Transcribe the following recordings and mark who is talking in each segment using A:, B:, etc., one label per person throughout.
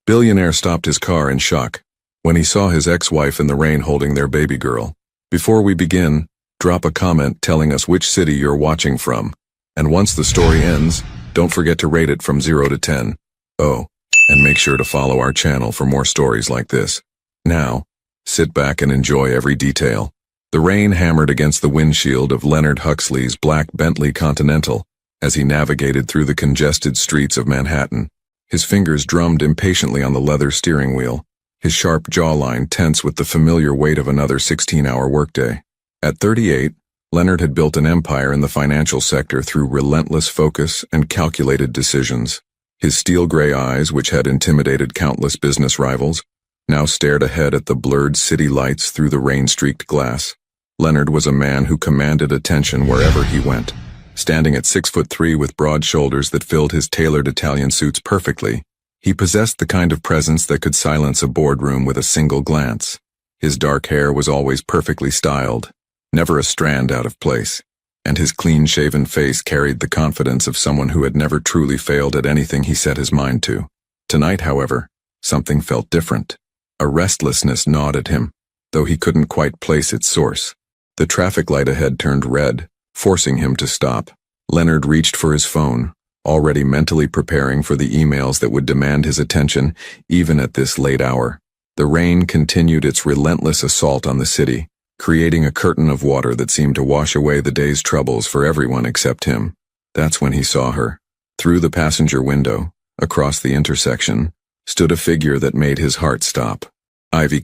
A: Billionaire stopped his car in shock when he saw his ex-wife in the rain holding their baby girl. Before we begin, drop a comment telling us which city you're watching from. And once the story ends, don't forget to rate it from 0 to 10. Oh, and make sure to follow our channel for more stories like this. Now, sit back and enjoy every detail. The rain hammered against the windshield of Leonard Huxley's black Bentley Continental as he navigated through the congested streets of Manhattan. His fingers drummed impatiently on the leather steering wheel, his sharp jawline tense with the familiar weight of another 16-hour workday. At 38, Leonard had built an empire in the financial sector through relentless focus and calculated decisions. His steel-gray eyes, which had intimidated countless business rivals, now stared ahead at the blurred city lights through the rain-streaked glass. Leonard was a man who commanded attention wherever he went. Standing at 6'3" with broad shoulders that filled his tailored Italian suits perfectly, he possessed the kind of presence that could silence a boardroom with a single glance. His dark hair was always perfectly styled, never a strand out of place, and his clean-shaven face carried the confidence of someone who had never truly failed at anything he set his mind to. Tonight, however, something felt different. A restlessness gnawed at him, though he couldn't quite place its source. The traffic light ahead turned red, forcing him to stop. Leonard reached for his phone, already mentally preparing for the emails that would demand his attention, even at this late hour. The rain continued its relentless assault on the city, creating a curtain of water that seemed to wash away the day's troubles for everyone except him. That's when he saw her. Through the passenger window, across the intersection, stood a figure that made his heart stop. Ivy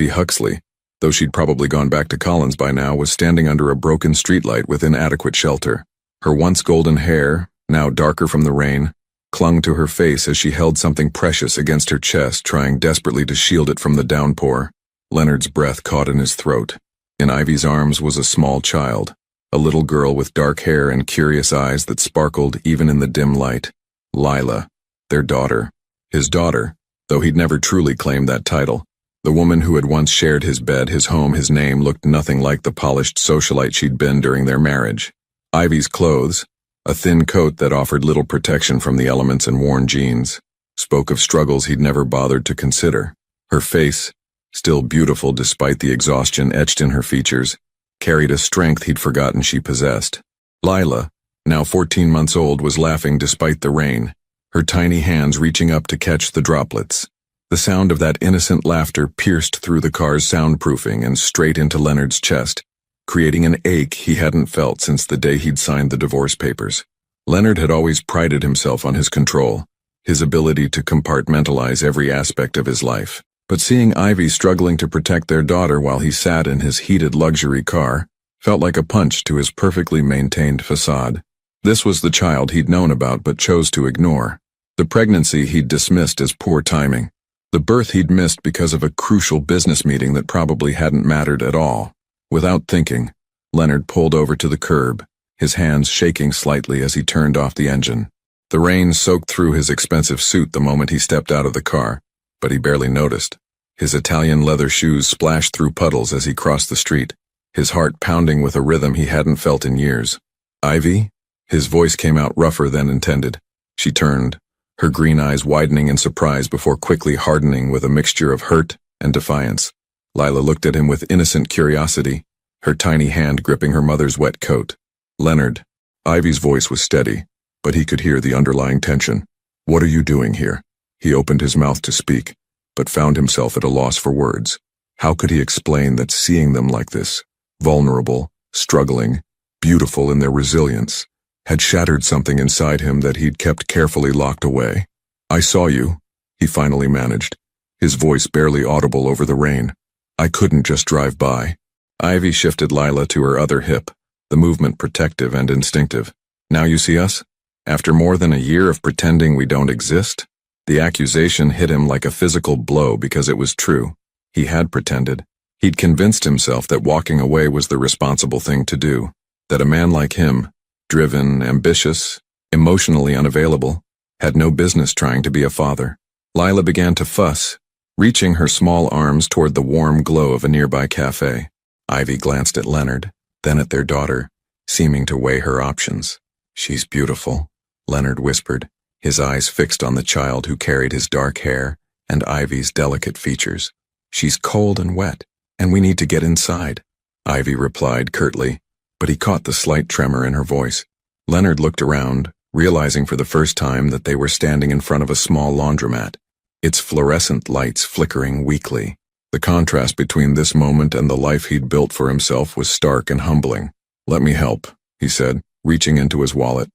A: Huxley, though she'd probably gone back to Collins by now, was standing under a broken streetlight with inadequate shelter. Her once golden hair, now darker from the rain, clung to her face as she held something precious against her chest, trying desperately to shield it from the downpour. Leonard's breath caught in his throat. In Ivy's arms was a small child, a little girl with dark hair and curious eyes that sparkled even in the dim light. Lila, their daughter. His daughter, though he'd never truly claimed that title. The woman who had once shared his bed, his home, his name looked nothing like the polished socialite she'd been during their marriage. Ivy's clothes, a thin coat that offered little protection from the elements and worn jeans, spoke of struggles he'd never bothered to consider. Her face, still beautiful despite the exhaustion etched in her features, carried a strength he'd forgotten she possessed. Lila, now 14 months old, was laughing despite the rain, her tiny hands reaching up to catch the droplets. The sound of that innocent laughter pierced through the car's soundproofing and straight into Leonard's chest, creating an ache he hadn't felt since the day he'd signed the divorce papers. Leonard had always prided himself on his control, his ability to compartmentalize every aspect of his life. But seeing Ivy struggling to protect their daughter while he sat in his heated luxury car felt like a punch to his perfectly maintained facade. This was the child he'd known about but chose to ignore. The pregnancy he'd dismissed as poor timing. The birth he'd missed because of a crucial business meeting that probably hadn't mattered at all. Without thinking, Leonard pulled over to the curb, his hands shaking slightly as he turned off the engine. The rain soaked through his expensive suit the moment he stepped out of the car, but he barely noticed. His Italian leather shoes splashed through puddles as he crossed the street, his heart pounding with a rhythm he hadn't felt in years. "Ivy?" His voice came out rougher than intended. She turned, her green eyes widening in surprise before quickly hardening with a mixture of hurt and defiance. Lila looked at him with innocent curiosity, her tiny hand gripping her mother's wet coat. "Leonard." Ivy's voice was steady, but he could hear the underlying tension. "What are you doing here?" He opened his mouth to speak, but found himself at a loss for words. How could he explain that seeing them like this, vulnerable, struggling, beautiful in their resilience, had shattered something inside him that he'd kept carefully locked away? "I saw you," he finally managed, his voice barely audible over the rain. "I couldn't just drive by." Ivy shifted Lila to her other hip, the movement protective and instinctive. "Now you see us? After more than a year of pretending we don't exist?" The accusation hit him like a physical blow because it was true. He had pretended. He'd convinced himself that walking away was the responsible thing to do, that a man like him, driven, ambitious, emotionally unavailable, had no business trying to be a father. Lila began to fuss, reaching her small arms toward the warm glow of a nearby cafe. Ivy glanced at Leonard, then at their daughter, seeming to weigh her options. "She's beautiful," Leonard whispered, his eyes fixed on the child who carried his dark hair and Ivy's delicate features. "She's cold and wet, and we need to get inside," Ivy replied curtly, but he caught the slight tremor in her voice. Leonard looked around, realizing for the first time that they were standing in front of a small laundromat, its fluorescent lights flickering weakly. The contrast between this moment and the life he'd built for himself was stark and humbling. "Let me help," he said, reaching into his wallet.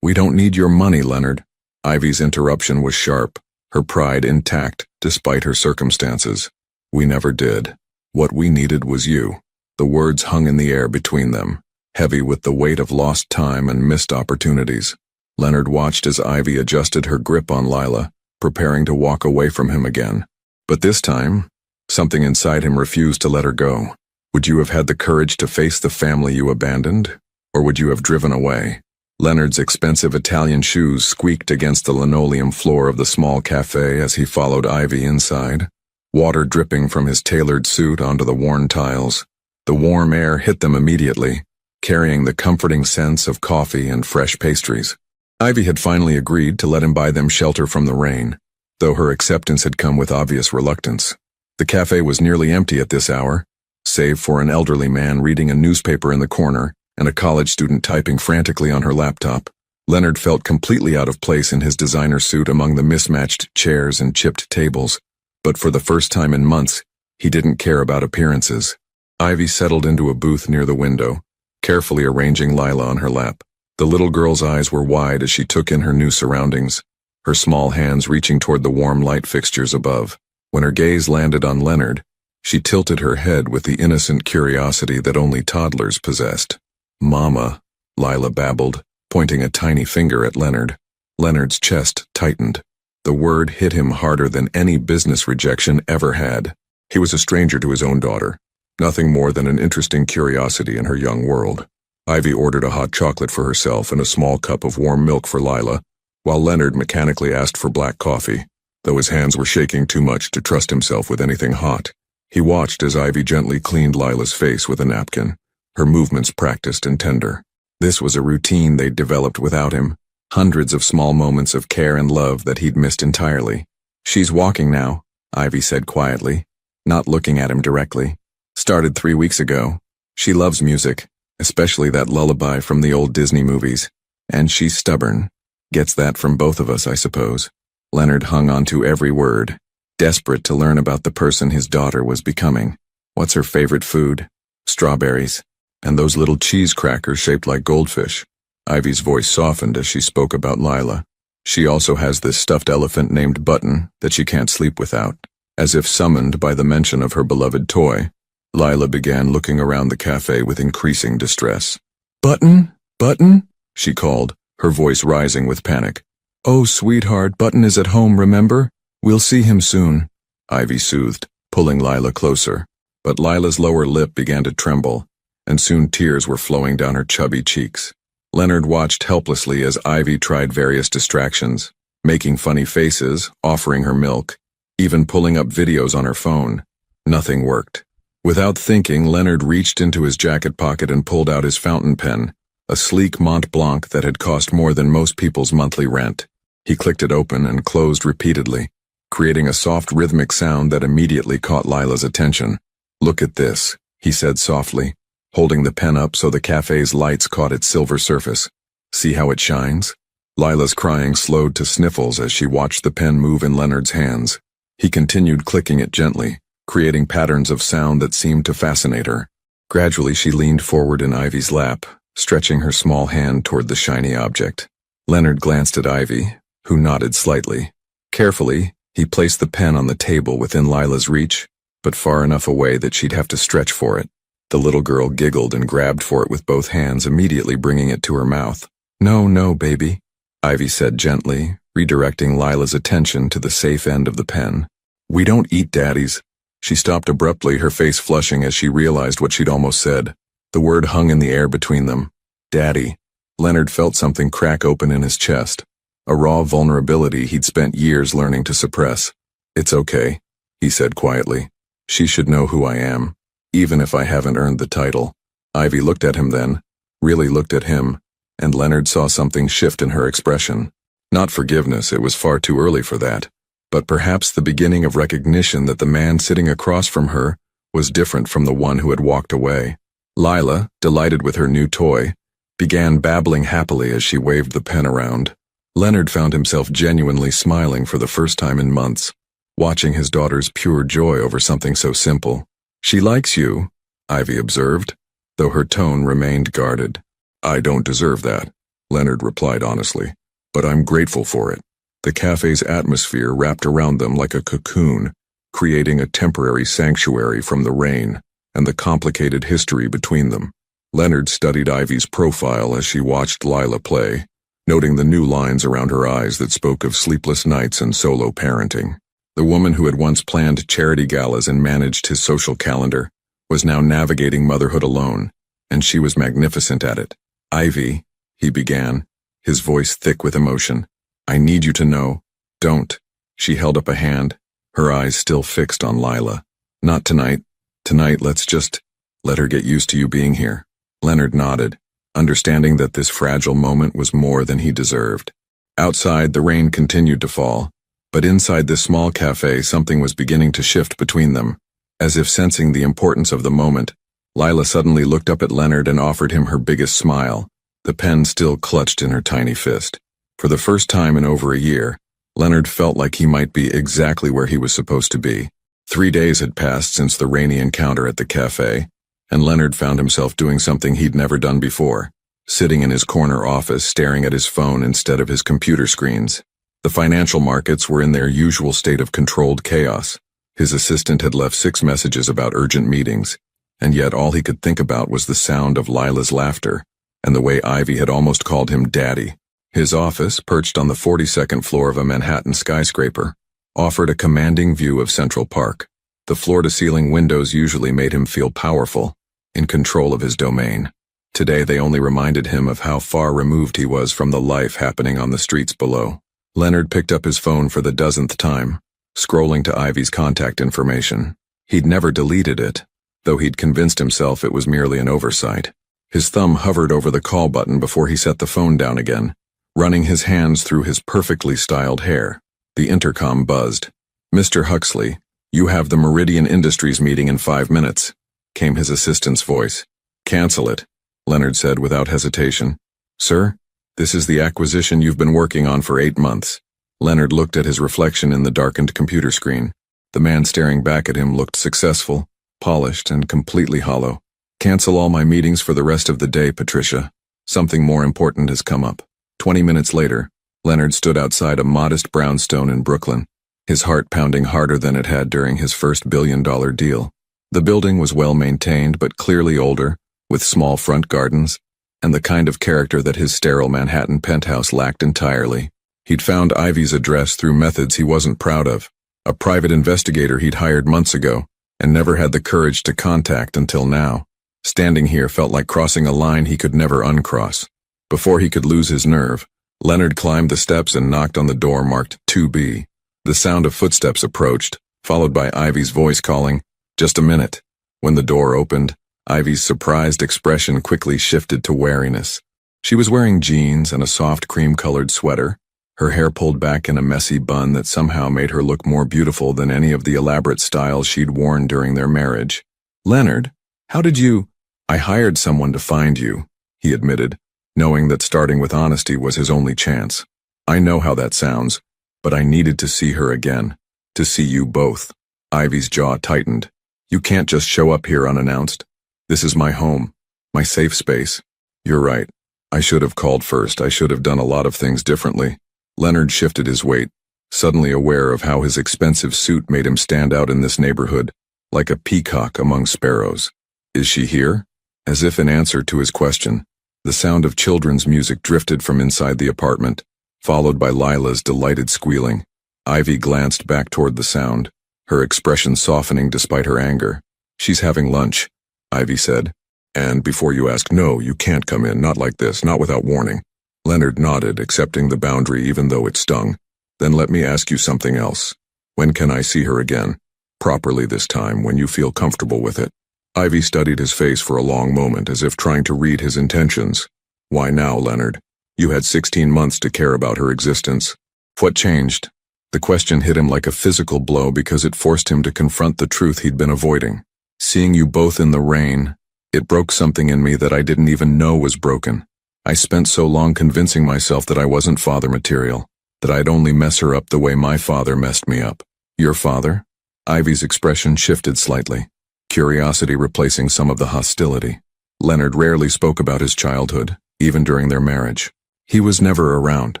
A: "We don't need your money, Leonard." Ivy's interruption was sharp, her pride intact despite her circumstances. "We never did. What we needed was you." The words hung in the air between them, heavy with the weight of lost time and missed opportunities. Leonard watched as Ivy adjusted her grip on Lila, preparing to walk away from him again. But this time, something inside him refused to let her go. Would you have had the courage to face the family you abandoned, or would you have driven away? Leonard's expensive Italian shoes squeaked against the linoleum floor of the small cafe as he followed Ivy inside, water dripping from his tailored suit onto the worn tiles. The warm air hit them immediately, carrying the comforting sense of coffee and fresh pastries. Ivy had finally agreed to let him buy them shelter from the rain, though her acceptance had come with obvious reluctance. The cafe was nearly empty at this hour, save for an elderly man reading a newspaper in the corner and a college student typing frantically on her laptop. Leonard felt completely out of place in his designer suit among the mismatched chairs and chipped tables, but for the first time in months, he didn't care about appearances. Ivy settled into a booth near the window, carefully arranging Lila on her lap. The little girl's eyes were wide as she took in her new surroundings, her small hands reaching toward the warm light fixtures above. When her gaze landed on Leonard, she tilted her head with the innocent curiosity that only toddlers possessed. "Mama," Lila babbled, pointing a tiny finger at Leonard. Leonard's chest tightened. The word hit him harder than any business rejection ever had. He was a stranger to his own daughter, nothing more than an interesting curiosity in her young world. Ivy ordered a hot chocolate for herself and a small cup of warm milk for Lila, while Leonard mechanically asked for black coffee, though his hands were shaking too much to trust himself with anything hot. He watched as Ivy gently cleaned Lila's face with a napkin, her movements practiced and tender. This was a routine they'd developed without him, hundreds of small moments of care and love that he'd missed entirely. "She's walking now," Ivy said quietly, not looking at him directly. "Started 3 weeks ago. She loves music, especially that lullaby from the old Disney movies. And she's stubborn. Gets that from both of us, I suppose." Leonard hung on to every word, desperate to learn about the person his daughter was becoming. "What's her favorite food?" "Strawberries. And those little cheese crackers shaped like goldfish." Ivy's voice softened as she spoke about Lila. "She also has this stuffed elephant named Button that she can't sleep without." As if summoned by the mention of her beloved toy, Lila began looking around the cafe with increasing distress. "Button? Button?" she called, her voice rising with panic. "Oh, sweetheart, Button is at home, remember? We'll see him soon," Ivy soothed, pulling Lila closer. But Lila's lower lip began to tremble, and soon tears were flowing down her chubby cheeks. Leonard watched helplessly as Ivy tried various distractions, making funny faces, offering her milk, even pulling up videos on her phone. Nothing worked. Without thinking, Leonard reached into his jacket pocket and pulled out his fountain pen, a sleek Mont Blanc that had cost more than most people's monthly rent. He clicked it open and closed repeatedly, creating a soft rhythmic sound that immediately caught Lila's attention. "Look at this," he said softly, holding the pen up so the cafe's lights caught its silver surface. "See how it shines?" Lila's crying slowed to sniffles as she watched the pen move in Leonard's hands. He continued clicking it gently, creating patterns of sound that seemed to fascinate her. Gradually she leaned forward in Ivy's lap, stretching her small hand toward the shiny object. Leonard glanced at Ivy, who nodded slightly. Carefully, he placed the pen on the table within Lila's reach, but far enough away that she'd have to stretch for it. The little girl giggled and grabbed for it with both hands, immediately bringing it to her mouth. "No, no, baby," Ivy said gently, redirecting Lila's attention to the safe end of the pen. "We don't eat daddies." She stopped abruptly, her face flushing as she realized what she'd almost said. The word hung in the air between them. Daddy. Leonard felt something crack open in his chest, a raw vulnerability he'd spent years learning to suppress. "It's okay," he said quietly. "She should know who I am, even if I haven't earned the title." Ivy looked at him then, really looked at him, and Leonard saw something shift in her expression. Not forgiveness, it was far too early for that, but perhaps the beginning of recognition that the man sitting across from her was different from the one who had walked away. Lila, delighted with her new toy, began babbling happily as she waved the pen around. Leonard found himself genuinely smiling for the first time in months, watching his daughter's pure joy over something so simple. "She likes you," Ivy observed, though her tone remained guarded. "I don't deserve that," Leonard replied honestly, "but I'm grateful for it." The cafe's atmosphere wrapped around them like a cocoon, creating a temporary sanctuary from the rain and the complicated history between them. Leonard studied Ivy's profile as she watched Lila play, noting the new lines around her eyes that spoke of sleepless nights and solo parenting. The woman who had once planned charity galas and managed his social calendar was now navigating motherhood alone, and she was magnificent at it. "Ivy," he began, his voice thick with emotion, "I need you to know." "Don't." She held up a hand, her eyes still fixed on Lila. "Not tonight. Tonight, let's just let her get used to you being here." Leonard nodded, understanding that this fragile moment was more than he deserved. Outside, the rain continued to fall, but inside this small cafe, something was beginning to shift between them. As if sensing the importance of the moment, Lila suddenly looked up at Leonard and offered him her biggest smile, the pen still clutched in her tiny fist. For the first time in over a year, Leonard felt like he might be exactly where he was supposed to be. 3 days had passed since the rainy encounter at the cafe, and Leonard found himself doing something he'd never done before, sitting in his corner office staring at his phone instead of his computer screens. The financial markets were in their usual state of controlled chaos. His assistant had left 6 messages about urgent meetings, and yet all he could think about was the sound of Lila's laughter and the way Ivy had almost called him Daddy. His office, perched on the 42nd floor of a Manhattan skyscraper, offered a commanding view of Central Park. The floor-to-ceiling windows usually made him feel powerful, in control of his domain. Today they only reminded him of how far removed he was from the life happening on the streets below. Leonard picked up his phone for the dozenth time, scrolling to Ivy's contact information. He'd never deleted it, though he'd convinced himself it was merely an oversight. His thumb hovered over the call button before he set the phone down again, running his hands through his perfectly styled hair. The intercom buzzed. "Mr. Huxley, you have the Meridian Industries meeting in 5 minutes," came his assistant's voice. "Cancel it," Leonard said without hesitation. "Sir, this is the acquisition you've been working on for 8 months. Leonard looked at his reflection in the darkened computer screen. The man staring back at him looked successful, polished, and completely hollow. "Cancel all my meetings for the rest of the day, Patricia. Something more important has come up." 20 minutes later, Leonard stood outside a modest brownstone in Brooklyn, his heart pounding harder than it had during his first billion-dollar deal. The building was well-maintained but clearly older, with small front gardens, and the kind of character that his sterile Manhattan penthouse lacked entirely. He'd found Ivy's address through methods he wasn't proud of, a private investigator he'd hired months ago, and never had the courage to contact until now. Standing here felt like crossing a line he could never uncross. Before he could lose his nerve, Leonard climbed the steps and knocked on the door marked 2B. The sound of footsteps approached, followed by Ivy's voice calling, "Just a minute." When the door opened, Ivy's surprised expression quickly shifted to wariness. She was wearing jeans and a soft cream-colored sweater, her hair pulled back in a messy bun that somehow made her look more beautiful than any of the elaborate styles she'd worn during their marriage. "Leonard, how did you—" "I hired someone to find you," he admitted, knowing that starting with honesty was his only chance. "I know how that sounds, but I needed to see her again, to see you both." Ivy's jaw tightened. "You can't just show up here unannounced. This is my home, my safe space." "You're right. I should have called first. I should have done a lot of things differently." Leonard shifted his weight, suddenly aware of how his expensive suit made him stand out in this neighborhood, like a peacock among sparrows. "Is she here?" As if in answer to his question, the sound of children's music drifted from inside the apartment, followed by Lila's delighted squealing. Ivy glanced back toward the sound, her expression softening despite her anger. "She's having lunch," Ivy said. "And before you ask, no, you can't come in, not like this, not without warning." Leonard nodded, accepting the boundary even though it stung. "Then let me ask you something else. When can I see her again? Properly this time, when you feel comfortable with it." Ivy studied his face for a long moment, as if trying to read his intentions. "Why now, Leonard? You had 16 months to care about her existence. What changed? The question hit him like a physical blow because it forced him to confront the truth he'd been avoiding. Seeing you both in the rain, it broke something in me that I didn't even know was broken. I spent so long convincing myself that I wasn't father material, that I'd only mess her up the way my father messed me up. Your father? Ivy's expression shifted slightly, curiosity replacing some of the hostility. Leonard rarely spoke about his childhood, even during their marriage. He was never around.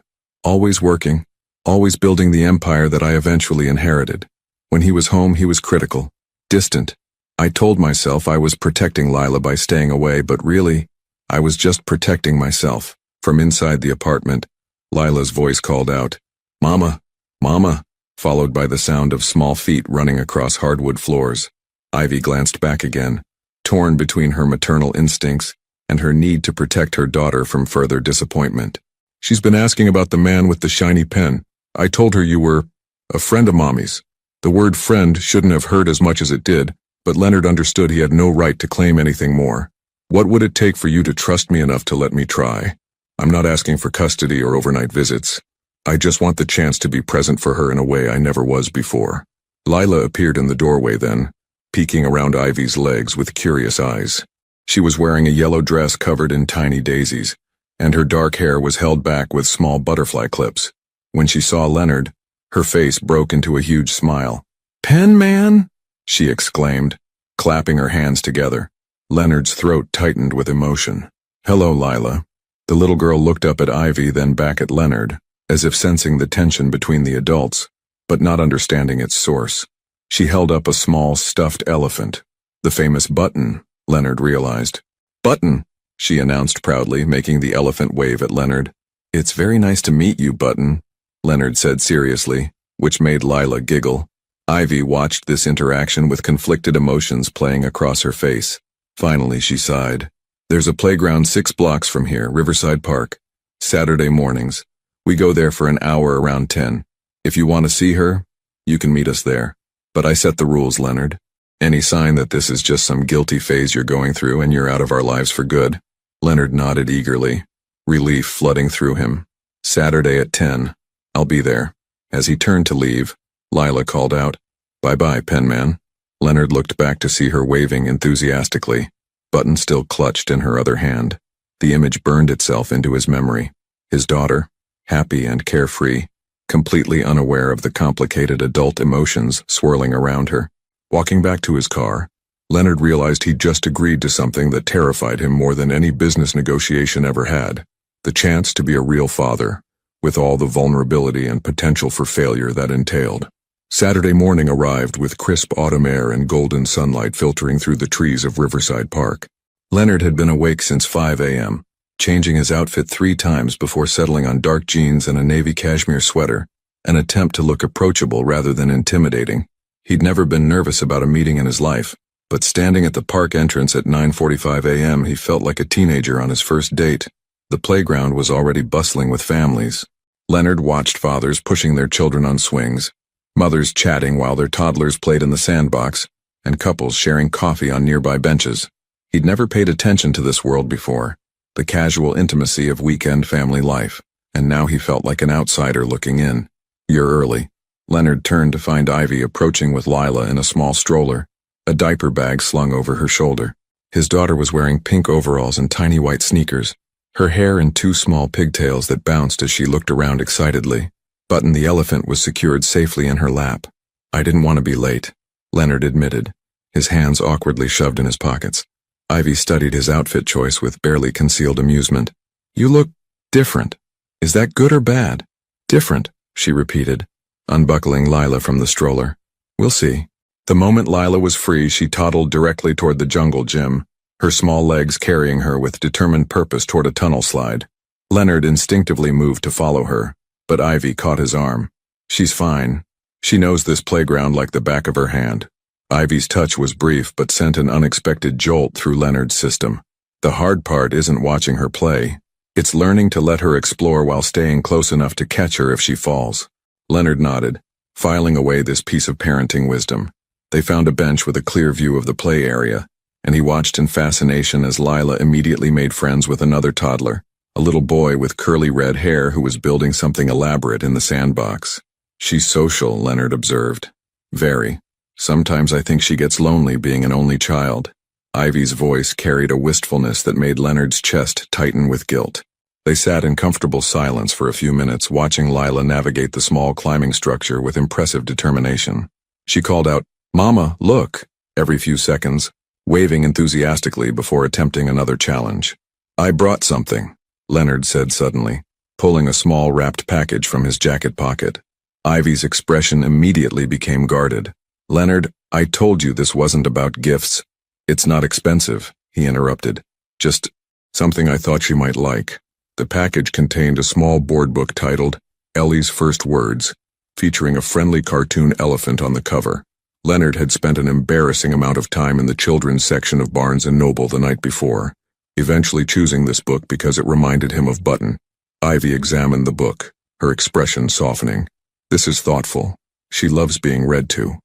A: Always working, always building the empire that I eventually inherited. When he was home, he was critical, distant. I told myself I was protecting Lila by staying away, but really, I was just protecting myself. From inside the apartment, Lila's voice called out, "Mama, Mama," followed by the sound of small feet running across hardwood floors. Ivy glanced back again, torn between her maternal instincts and her need to protect her daughter from further disappointment. "She's been asking about the man with the shiny pen. I told her you were a friend of Mommy's." The word friend shouldn't have hurt as much as it did, but Leonard understood he had no right to claim anything more. "What would it take for you to trust me enough to let me try? I'm not asking for custody or overnight visits. I just want the chance to be present for her in a way I never was before." Lila appeared in the doorway then, peeking around Ivy's legs with curious eyes. She was wearing a yellow dress covered in tiny daisies, and her dark hair was held back with small butterfly clips. When she saw Leonard, her face broke into a huge smile. "Pen man?" she exclaimed, clapping her hands together. Leonard's throat tightened with emotion. "Hello, Lila." The little girl looked up at Ivy, then back at Leonard, as if sensing the tension between the adults, but not understanding its source. She held up a small stuffed elephant. The famous Button, Leonard realized. "Button," she announced proudly, making the elephant wave at Leonard. "It's very nice to meet you, Button," Leonard said seriously, which made Lila giggle. Ivy watched this interaction with conflicted emotions playing across her face. Finally, she sighed. "There's a playground 6 blocks from here, Riverside Park. Saturday mornings. We go there for an hour around 10. If you want to see her, you can meet us there. But I set the rules, Leonard. Any sign that this is just some guilty phase you're going through and you're out of our lives for good?" Leonard nodded eagerly, relief flooding through him. "Saturday at 10. I'll be there." As he turned to leave, Lila called out, "Bye-bye, Penman." Leonard looked back to see her waving enthusiastically, Button still clutched in her other hand. The image burned itself into his memory. His daughter, happy and carefree, completely unaware of the complicated adult emotions swirling around her. Walking back to his car, Leonard realized he'd just agreed to something that terrified him more than any business negotiation ever had. The chance to be a real father, with all the vulnerability and potential for failure that entailed. Saturday morning arrived with crisp autumn air and golden sunlight filtering through the trees of Riverside Park. Leonard had been awake since 5 a.m., changing his outfit 3 times before settling on dark jeans and a navy cashmere sweater, an attempt to look approachable rather than intimidating. He'd never been nervous about a meeting in his life, but standing at the park entrance at 9:45 a.m. he felt like a teenager on his first date. The playground was already bustling with families. Leonard watched fathers pushing their children on swings, mothers chatting while their toddlers played in the sandbox, and couples sharing coffee on nearby benches. He'd never paid attention to this world before, the casual intimacy of weekend family life, and now he felt like an outsider looking in. "You're early." Leonard turned to find Ivy approaching with Lila in a small stroller, a diaper bag slung over her shoulder. His daughter was wearing pink overalls and tiny white sneakers, her hair in 2 small pigtails that bounced as she looked around excitedly. Button the elephant was secured safely in her lap. "I didn't want to be late," Leonard admitted, his hands awkwardly shoved in his pockets. Ivy studied his outfit choice with barely concealed amusement. "You look different. Is that good or bad?" "Different," she repeated, unbuckling Lila from the stroller. "We'll see." The moment Lila was free, she toddled directly toward the jungle gym, her small legs carrying her with determined purpose toward a tunnel slide. Leonard instinctively moved to follow her, but Ivy caught his arm. "She's fine. She knows this playground like the back of her hand." Ivy's touch was brief but sent an unexpected jolt through Leonard's system. The hard part isn't watching her play. It's learning to let her explore while staying close enough to catch her if she falls. Leonard nodded, filing away this piece of parenting wisdom. They found a bench with a clear view of the play area, and he watched in fascination as Lila immediately made friends with another toddler, a little boy with curly red hair who was building something elaborate in the sandbox. She's social, Leonard observed. Very. Sometimes I think she gets lonely being an only child. Ivy's voice carried a wistfulness that made Leonard's chest tighten with guilt. They sat in comfortable silence for a few minutes, watching Lila navigate the small climbing structure with impressive determination. She called out, "Mama, look," every few seconds, waving enthusiastically before attempting another challenge. "I brought something," Leonard said suddenly, pulling a small wrapped package from his jacket pocket. Ivy's expression immediately became guarded. "Leonard, I told you this wasn't about gifts." "It's not expensive," he interrupted. "Just something I thought she might like." The package contained a small board book titled Ellie's First Words, featuring a friendly cartoon elephant on the cover. Leonard had spent an embarrassing amount of time in the children's section of Barnes & Noble the night before, eventually choosing this book because it reminded him of Button. Ivy examined the book, her expression softening. "This is thoughtful. She loves being read to.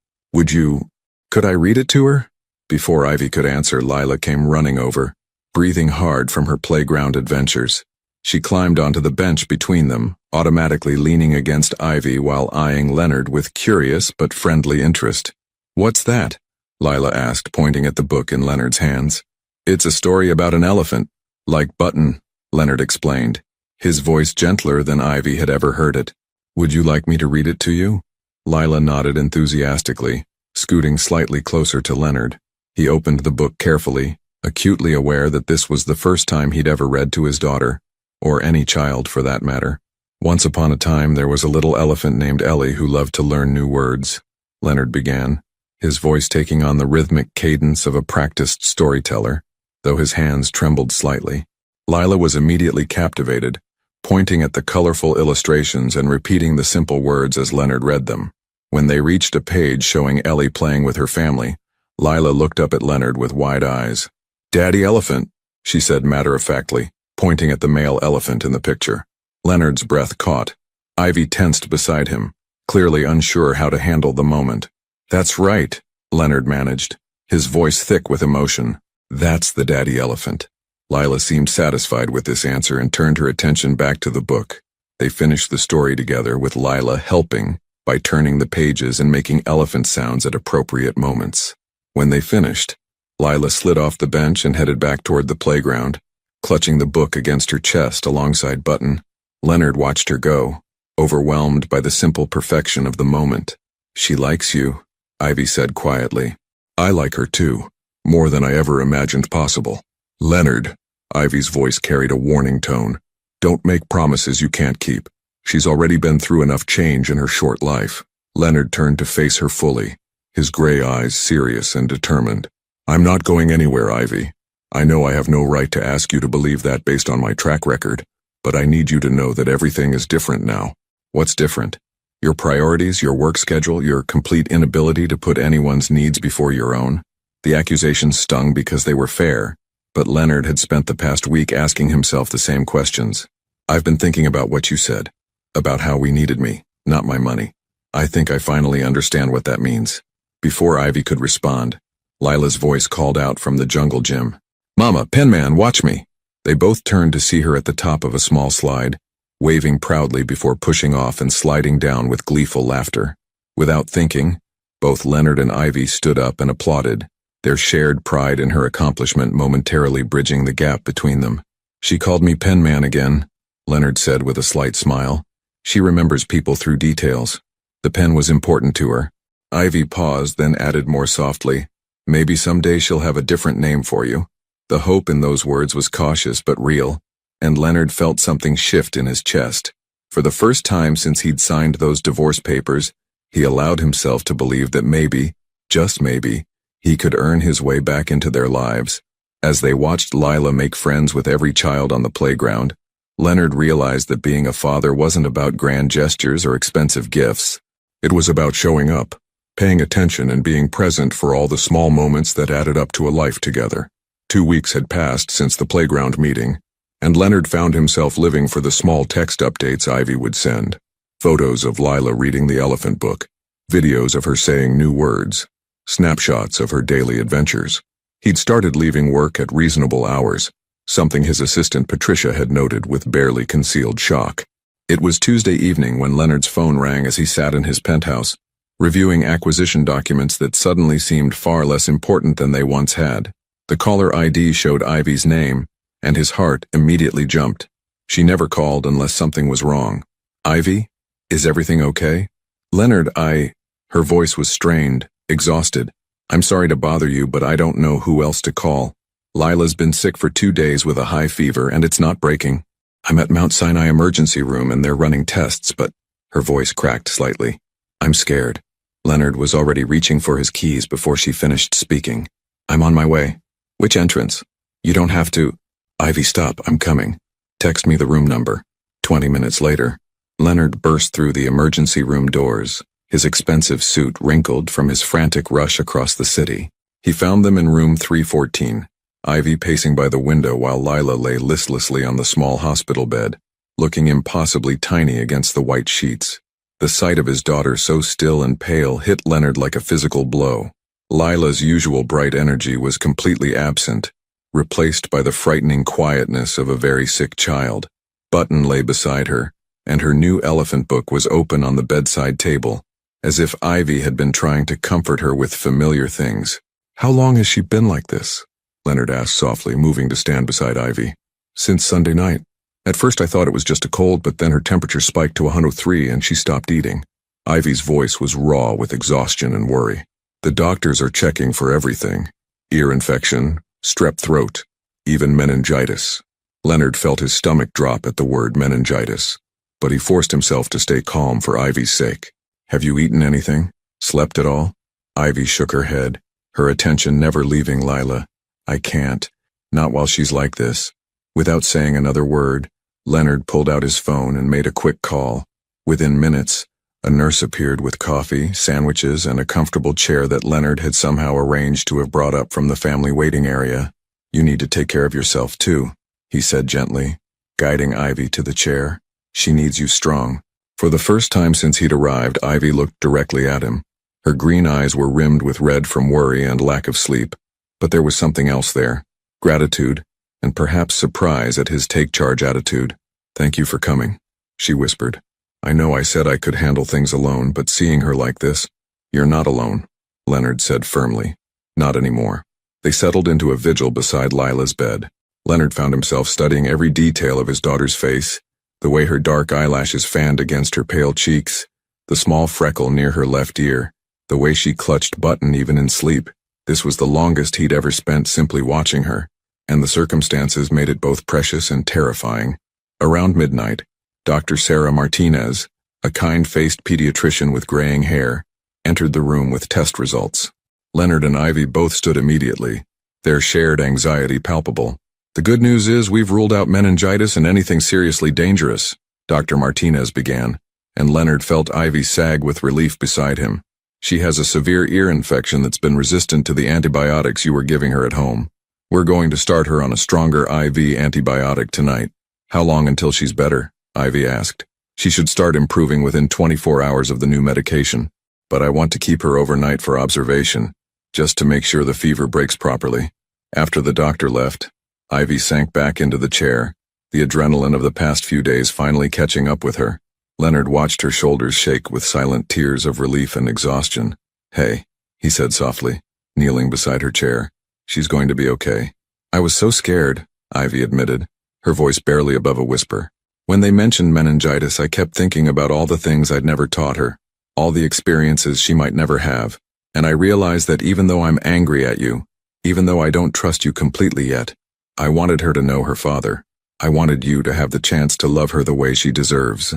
A: Could I read it to her?" Before Ivy could answer, Lila came running over, breathing hard from her playground adventures. She climbed onto the bench between them, automatically leaning against Ivy while eyeing Leonard with curious but friendly interest. "What's that?" Lila asked, pointing at the book in Leonard's hands. "It's a story about an elephant, like Button," Leonard explained, his voice gentler than Ivy had ever heard it. "Would you like me to read it to you?" Lila nodded enthusiastically, scooting slightly closer to Leonard. He opened the book carefully, acutely aware that this was the first time he'd ever read to his daughter, or any child for that matter. "Once upon a time there was a little elephant named Ellie who loved to learn new words," Leonard began, his voice taking on the rhythmic cadence of a practiced storyteller, though his hands trembled slightly. Lila was immediately captivated, pointing at the colorful illustrations and repeating the simple words as Leonard read them. When they reached a page showing Ellie playing with her family, Lila looked up at Leonard with wide eyes. "Daddy Elephant," she said matter-of-factly, pointing at the male elephant in the picture. Leonard's breath caught. Ivy tensed beside him, clearly unsure how to handle the moment. "That's right," Leonard managed, his voice thick with emotion. "That's the daddy elephant." Lila seemed satisfied with this answer and turned her attention back to the book. They finished the story together, with Lila helping by turning the pages and making elephant sounds at appropriate moments. When they finished, Lila slid off the bench and headed back toward the playground, clutching the book against her chest alongside Button. Leonard watched her go, overwhelmed by the simple perfection of the moment. "She likes you," Ivy said quietly. "I like her too, more than I ever imagined possible." "Leonard," Ivy's voice carried a warning tone, "don't make promises you can't keep. She's already been through enough change in her short life." Leonard turned to face her fully, his gray eyes serious and determined. "I'm not going anywhere, Ivy. I know I have no right to ask you to believe that based on my track record, but I need you to know that everything is different now." "What's different?" "Your priorities, your work schedule, your complete inability to put anyone's needs before your own." The accusations stung because they were fair, but Leonard had spent the past week asking himself the same questions. "I've been thinking about what you said, about how we needed me, not my money. I think I finally understand what that means." Before Ivy could respond, Lila's voice called out from the jungle gym. "Mama, Penman, watch me." They both turned to see her at the top of a small slide, waving proudly before pushing off and sliding down with gleeful laughter. Without thinking, both Leonard and Ivy stood up and applauded, their shared pride in her accomplishment momentarily bridging the gap between them. "She called me Penman again," Leonard said with a slight smile. "She remembers people through details. The pen was important to her." Ivy paused, then added more softly, "Maybe someday she'll have a different name for you." The hope in those words was cautious but real, and Leonard felt something shift in his chest. For the first time since he'd signed those divorce papers, he allowed himself to believe that maybe, just maybe, he could earn his way back into their lives. As they watched Lila make friends with every child on the playground, Leonard realized that being a father wasn't about grand gestures or expensive gifts. It was about showing up, paying attention and being present for all the small moments that added up to a life together. 2 weeks had passed since the playground meeting, and Leonard found himself living for the small text updates Ivy would send. Photos of Lila reading the elephant book, videos of her saying new words, snapshots of her daily adventures. He'd started leaving work at reasonable hours, something his assistant Patricia had noted with barely concealed shock. It was Tuesday evening when Leonard's phone rang as he sat in his penthouse, reviewing acquisition documents that suddenly seemed far less important than they once had. The caller ID showed Ivy's name, and his heart immediately jumped. She never called unless something was wrong. "Ivy? Is everything okay?" "Leonard, Her voice was strained, exhausted. "I'm sorry to bother you, but I don't know who else to call. Lila's been sick for 2 days with a high fever, and it's not breaking. I'm at Mount Sinai emergency room and they're running tests, but—" Her voice cracked slightly. "I'm scared." Leonard was already reaching for his keys before she finished speaking. "I'm on my way." "Which entrance?" "You don't have to—" "Ivy, stop, I'm coming. Text me the room number." 20 minutes later, Leonard burst through the emergency room doors, his expensive suit wrinkled from his frantic rush across the city. He found them in room 314, Ivy pacing by the window while Lila lay listlessly on the small hospital bed, looking impossibly tiny against the white sheets. The sight of his daughter so still and pale hit Leonard like a physical blow. Lila's usual bright energy was completely absent, replaced by the frightening quietness of a very sick child. Button lay beside her, and her new elephant book was open on the bedside table, as if Ivy had been trying to comfort her with familiar things. "How long has she been like this?" Leonard asked softly, moving to stand beside Ivy. "Since Sunday night. At first I thought it was just a cold, but then her temperature spiked to 103 and she stopped eating." Ivy's voice was raw with exhaustion and worry. "The doctors are checking for everything. Ear infection, strep throat, even meningitis." Leonard felt his stomach drop at the word meningitis, but he forced himself to stay calm for Ivy's sake. "Have you eaten anything? Slept at all?" Ivy shook her head, her attention never leaving Lila. "I can't. Not while she's like this." Without saying another word, Leonard pulled out his phone and made a quick call. Within minutes, a nurse appeared with coffee, sandwiches, and a comfortable chair that Leonard had somehow arranged to have brought up from the family waiting area. "You need to take care of yourself, too," he said gently, guiding Ivy to the chair. "She needs you strong." For the first time since he'd arrived, Ivy looked directly at him. Her green eyes were rimmed with red from worry and lack of sleep, but there was something else there. Gratitude, and perhaps surprise at his take-charge attitude. "Thank you for coming," she whispered. "I know I said I could handle things alone, but seeing her like this—" "You're not alone," Leonard said firmly. "Not anymore." They settled into a vigil beside Lila's bed. Leonard found himself studying every detail of his daughter's face, the way her dark eyelashes fanned against her pale cheeks, the small freckle near her left ear, the way she clutched Button even in sleep. This was the longest he'd ever spent simply watching her, and the circumstances made it both precious and terrifying. Around midnight, Dr. Sarah Martinez, a kind-faced pediatrician with graying hair, entered the room with test results. Leonard and Ivy both stood immediately, their shared anxiety palpable. "The good news is we've ruled out meningitis and anything seriously dangerous," Dr. Martinez began, and Leonard felt Ivy sag with relief beside him. "She has a severe ear infection that's been resistant to the antibiotics you were giving her at home. We're going to start her on a stronger IV antibiotic tonight." "How long until she's better?" Ivy asked. "She should start improving within 24 hours of the new medication, but I want to keep her overnight for observation, just to make sure the fever breaks properly." After the doctor left, Ivy sank back into the chair, the adrenaline of the past few days finally catching up with her. Leonard watched her shoulders shake with silent tears of relief and exhaustion. "Hey," he said softly, kneeling beside her chair. "She's going to be okay." "I was so scared," Ivy admitted, her voice barely above a whisper. "When they mentioned meningitis, I kept thinking about all the things I'd never taught her, all the experiences she might never have, and I realized that even though I'm angry at you, even though I don't trust you completely yet, I wanted her to know her father. I wanted you to have the chance to love her the way she deserves."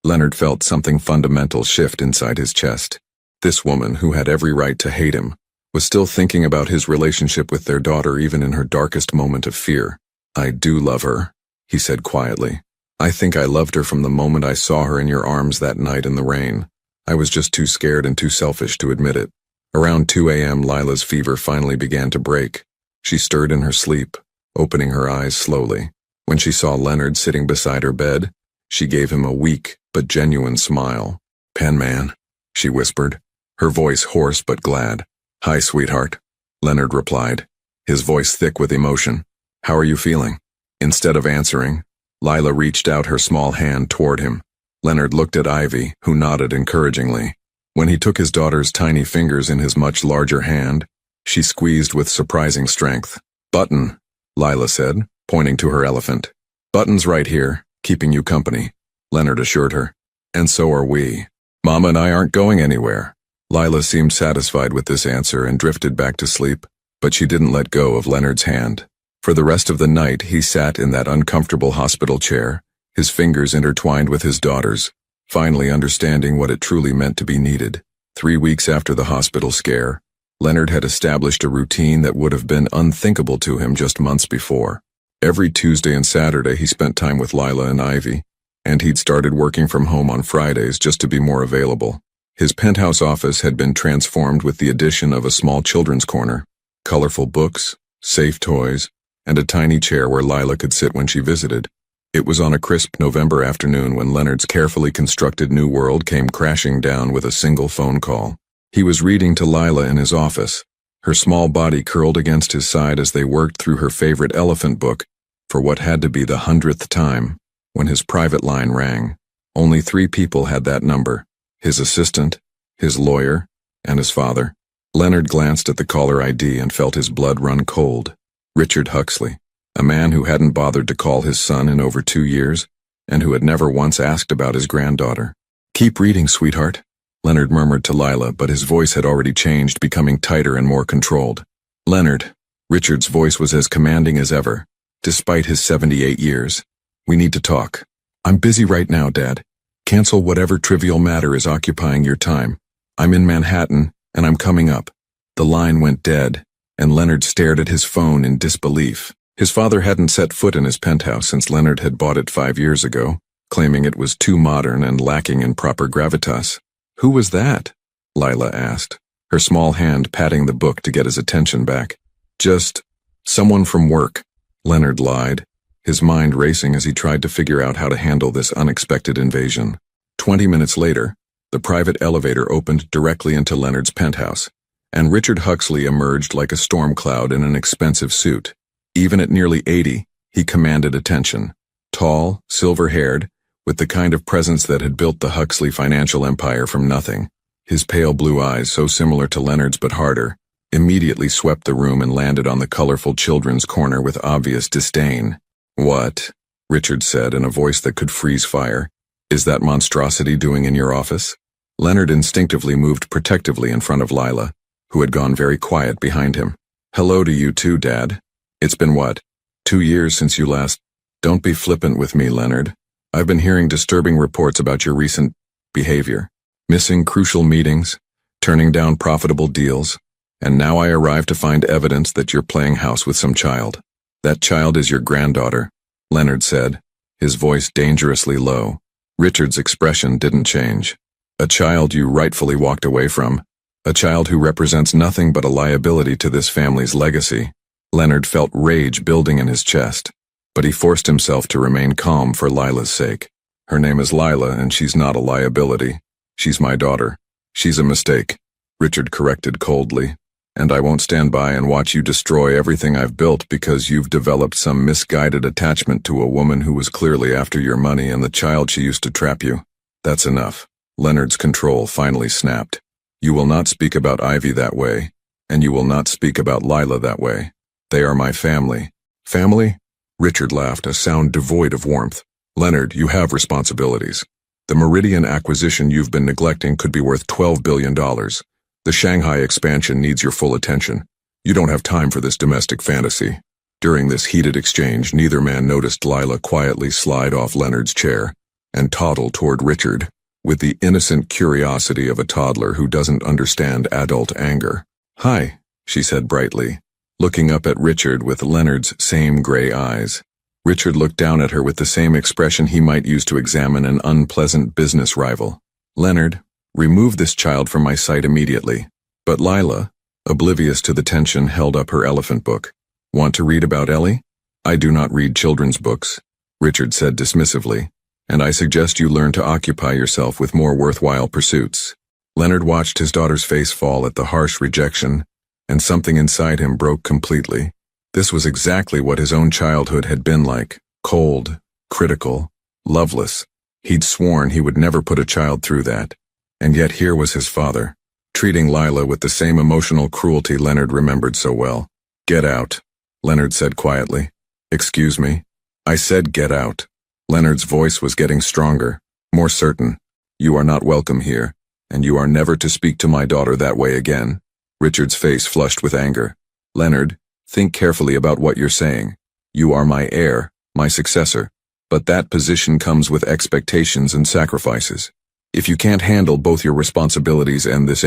A: Leonard felt something fundamental shift inside his chest. This woman, who had every right to hate him, was still thinking about his relationship with their daughter even in her darkest moment of fear. "I do love her," he said quietly. "I think I loved her from the moment I saw her in your arms that night in the rain. I was just too scared and too selfish to admit it." Around 2 a.m., Lila's fever finally began to break. She stirred in her sleep, opening her eyes slowly. When she saw Leonard sitting beside her bed, she gave him a weak but genuine smile. "Pen man," she whispered, her voice hoarse but glad. "Hi, sweetheart," Leonard replied, his voice thick with emotion. "How are you feeling?" Instead of answering, Lila reached out her small hand toward him. Leonard looked at Ivy, who nodded encouragingly. When he took his daughter's tiny fingers in his much larger hand, she squeezed with surprising strength. "Button," Lila said, pointing to her elephant. "Button's right here, keeping you company," Leonard assured her. "And so are we. Mama and I aren't going anywhere." Lila seemed satisfied with this answer and drifted back to sleep, but she didn't let go of Leonard's hand. For the rest of the night, he sat in that uncomfortable hospital chair, his fingers intertwined with his daughter's, finally understanding what it truly meant to be needed. 3 weeks after the hospital scare, Leonard had established a routine that would have been unthinkable to him just months before. Every Tuesday and Saturday he spent time with Lila and Ivy, and he'd started working from home on Fridays just to be more available. His penthouse office had been transformed with the addition of a small children's corner, colorful books, safe toys, and a tiny chair where Lila could sit when she visited. It was on a crisp November afternoon when Leonard's carefully constructed new world came crashing down with a single phone call. He was reading to Lila in his office, her small body curled against his side as they worked through her favorite elephant book for what had to be the 100th time, when his private line rang. Only 3 people had that number: his assistant, his lawyer, and his father. Leonard glanced at the caller ID and felt his blood run cold. Richard Huxley, a man who hadn't bothered to call his son in over 2 years, and who had never once asked about his granddaughter. "Keep reading, sweetheart," Leonard murmured to Lila, but his voice had already changed, becoming tighter and more controlled. "Leonard," Richard's voice was as commanding as ever, despite his 78 years. "We need to talk." "I'm busy right now, Dad. Cancel whatever trivial matter is occupying your time. I'm in Manhattan, and I'm coming up." The line went dead, and Leonard stared at his phone in disbelief. His father hadn't set foot in his penthouse since Leonard had bought it 5 years ago, claiming it was too modern and lacking in proper gravitas. "Who was that?" Lila asked, her small hand patting the book to get his attention back. "Just someone from work," Leonard lied, his mind racing as he tried to figure out how to handle this unexpected invasion. 20 minutes later, the private elevator opened directly into Leonard's penthouse, and Richard Huxley emerged like a storm cloud in an expensive suit. Even at nearly 80, he commanded attention. Tall, silver-haired, with the kind of presence that had built the Huxley financial empire from nothing. His pale blue eyes, so similar to Leonard's but harder, immediately swept the room and landed on the colorful children's corner with obvious disdain. "What?" Richard said in a voice that could freeze fire. "Is that monstrosity doing in your office?" Leonard instinctively moved protectively in front of Lila, who had gone very quiet behind him. "Hello to you too, Dad. It's been what? 2 years since you last—" "Don't be flippant with me, Leonard. I've been hearing disturbing reports about your recent behavior. Missing crucial meetings, turning down profitable deals, and now I arrive to find evidence that you're playing house with some child." "That child is your granddaughter," Leonard said, his voice dangerously low. Richard's expression didn't change. "A child you rightfully walked away from. A child who represents nothing but a liability to this family's legacy." Leonard felt rage building in his chest, but he forced himself to remain calm for Lila's sake. "Her name is Lila, and she's not a liability. She's my daughter. She's a mistake," Richard corrected coldly. "And I won't stand by and watch you destroy everything I've built because you've developed some misguided attachment to a woman who was clearly after your money and the child she used to trap you. That's enough." Leonard's control finally snapped. "You will not speak about Ivy that way, and you will not speak about Lila that way. They are my family." "Family?" Richard laughed, a sound devoid of warmth. "Leonard, you have responsibilities. The Meridian acquisition you've been neglecting could be worth $12 billion. The Shanghai expansion needs your full attention. You don't have time for this domestic fantasy." During this heated exchange, neither man noticed Lila quietly slide off Leonard's chair and toddle toward Richard, with the innocent curiosity of a toddler who doesn't understand adult anger. "Hi," she said brightly, looking up at Richard with Leonard's same gray eyes. Richard looked down at her with the same expression he might use to examine an unpleasant business rival. "Leonard, remove this child from my sight immediately." But Lila, oblivious to the tension, held up her elephant book. "Want to read about Ellie?" "I do not read children's books," Richard said dismissively, "and I suggest you learn to occupy yourself with more worthwhile pursuits." Leonard watched his daughter's face fall at the harsh rejection, and something inside him broke completely. This was exactly what his own childhood had been like: cold, critical, loveless. He'd sworn he would never put a child through that. And yet here was his father, treating Lila with the same emotional cruelty Leonard remembered so well. "Get out," Leonard said quietly. "Excuse me?" "I said get out." Leonard's voice was getting stronger, more certain. "You are not welcome here, and you are never to speak to my daughter that way again." Richard's face flushed with anger. "Leonard, think carefully about what you're saying. You are my heir, my successor, but that position comes with expectations and sacrifices. If you can't handle both your responsibilities and this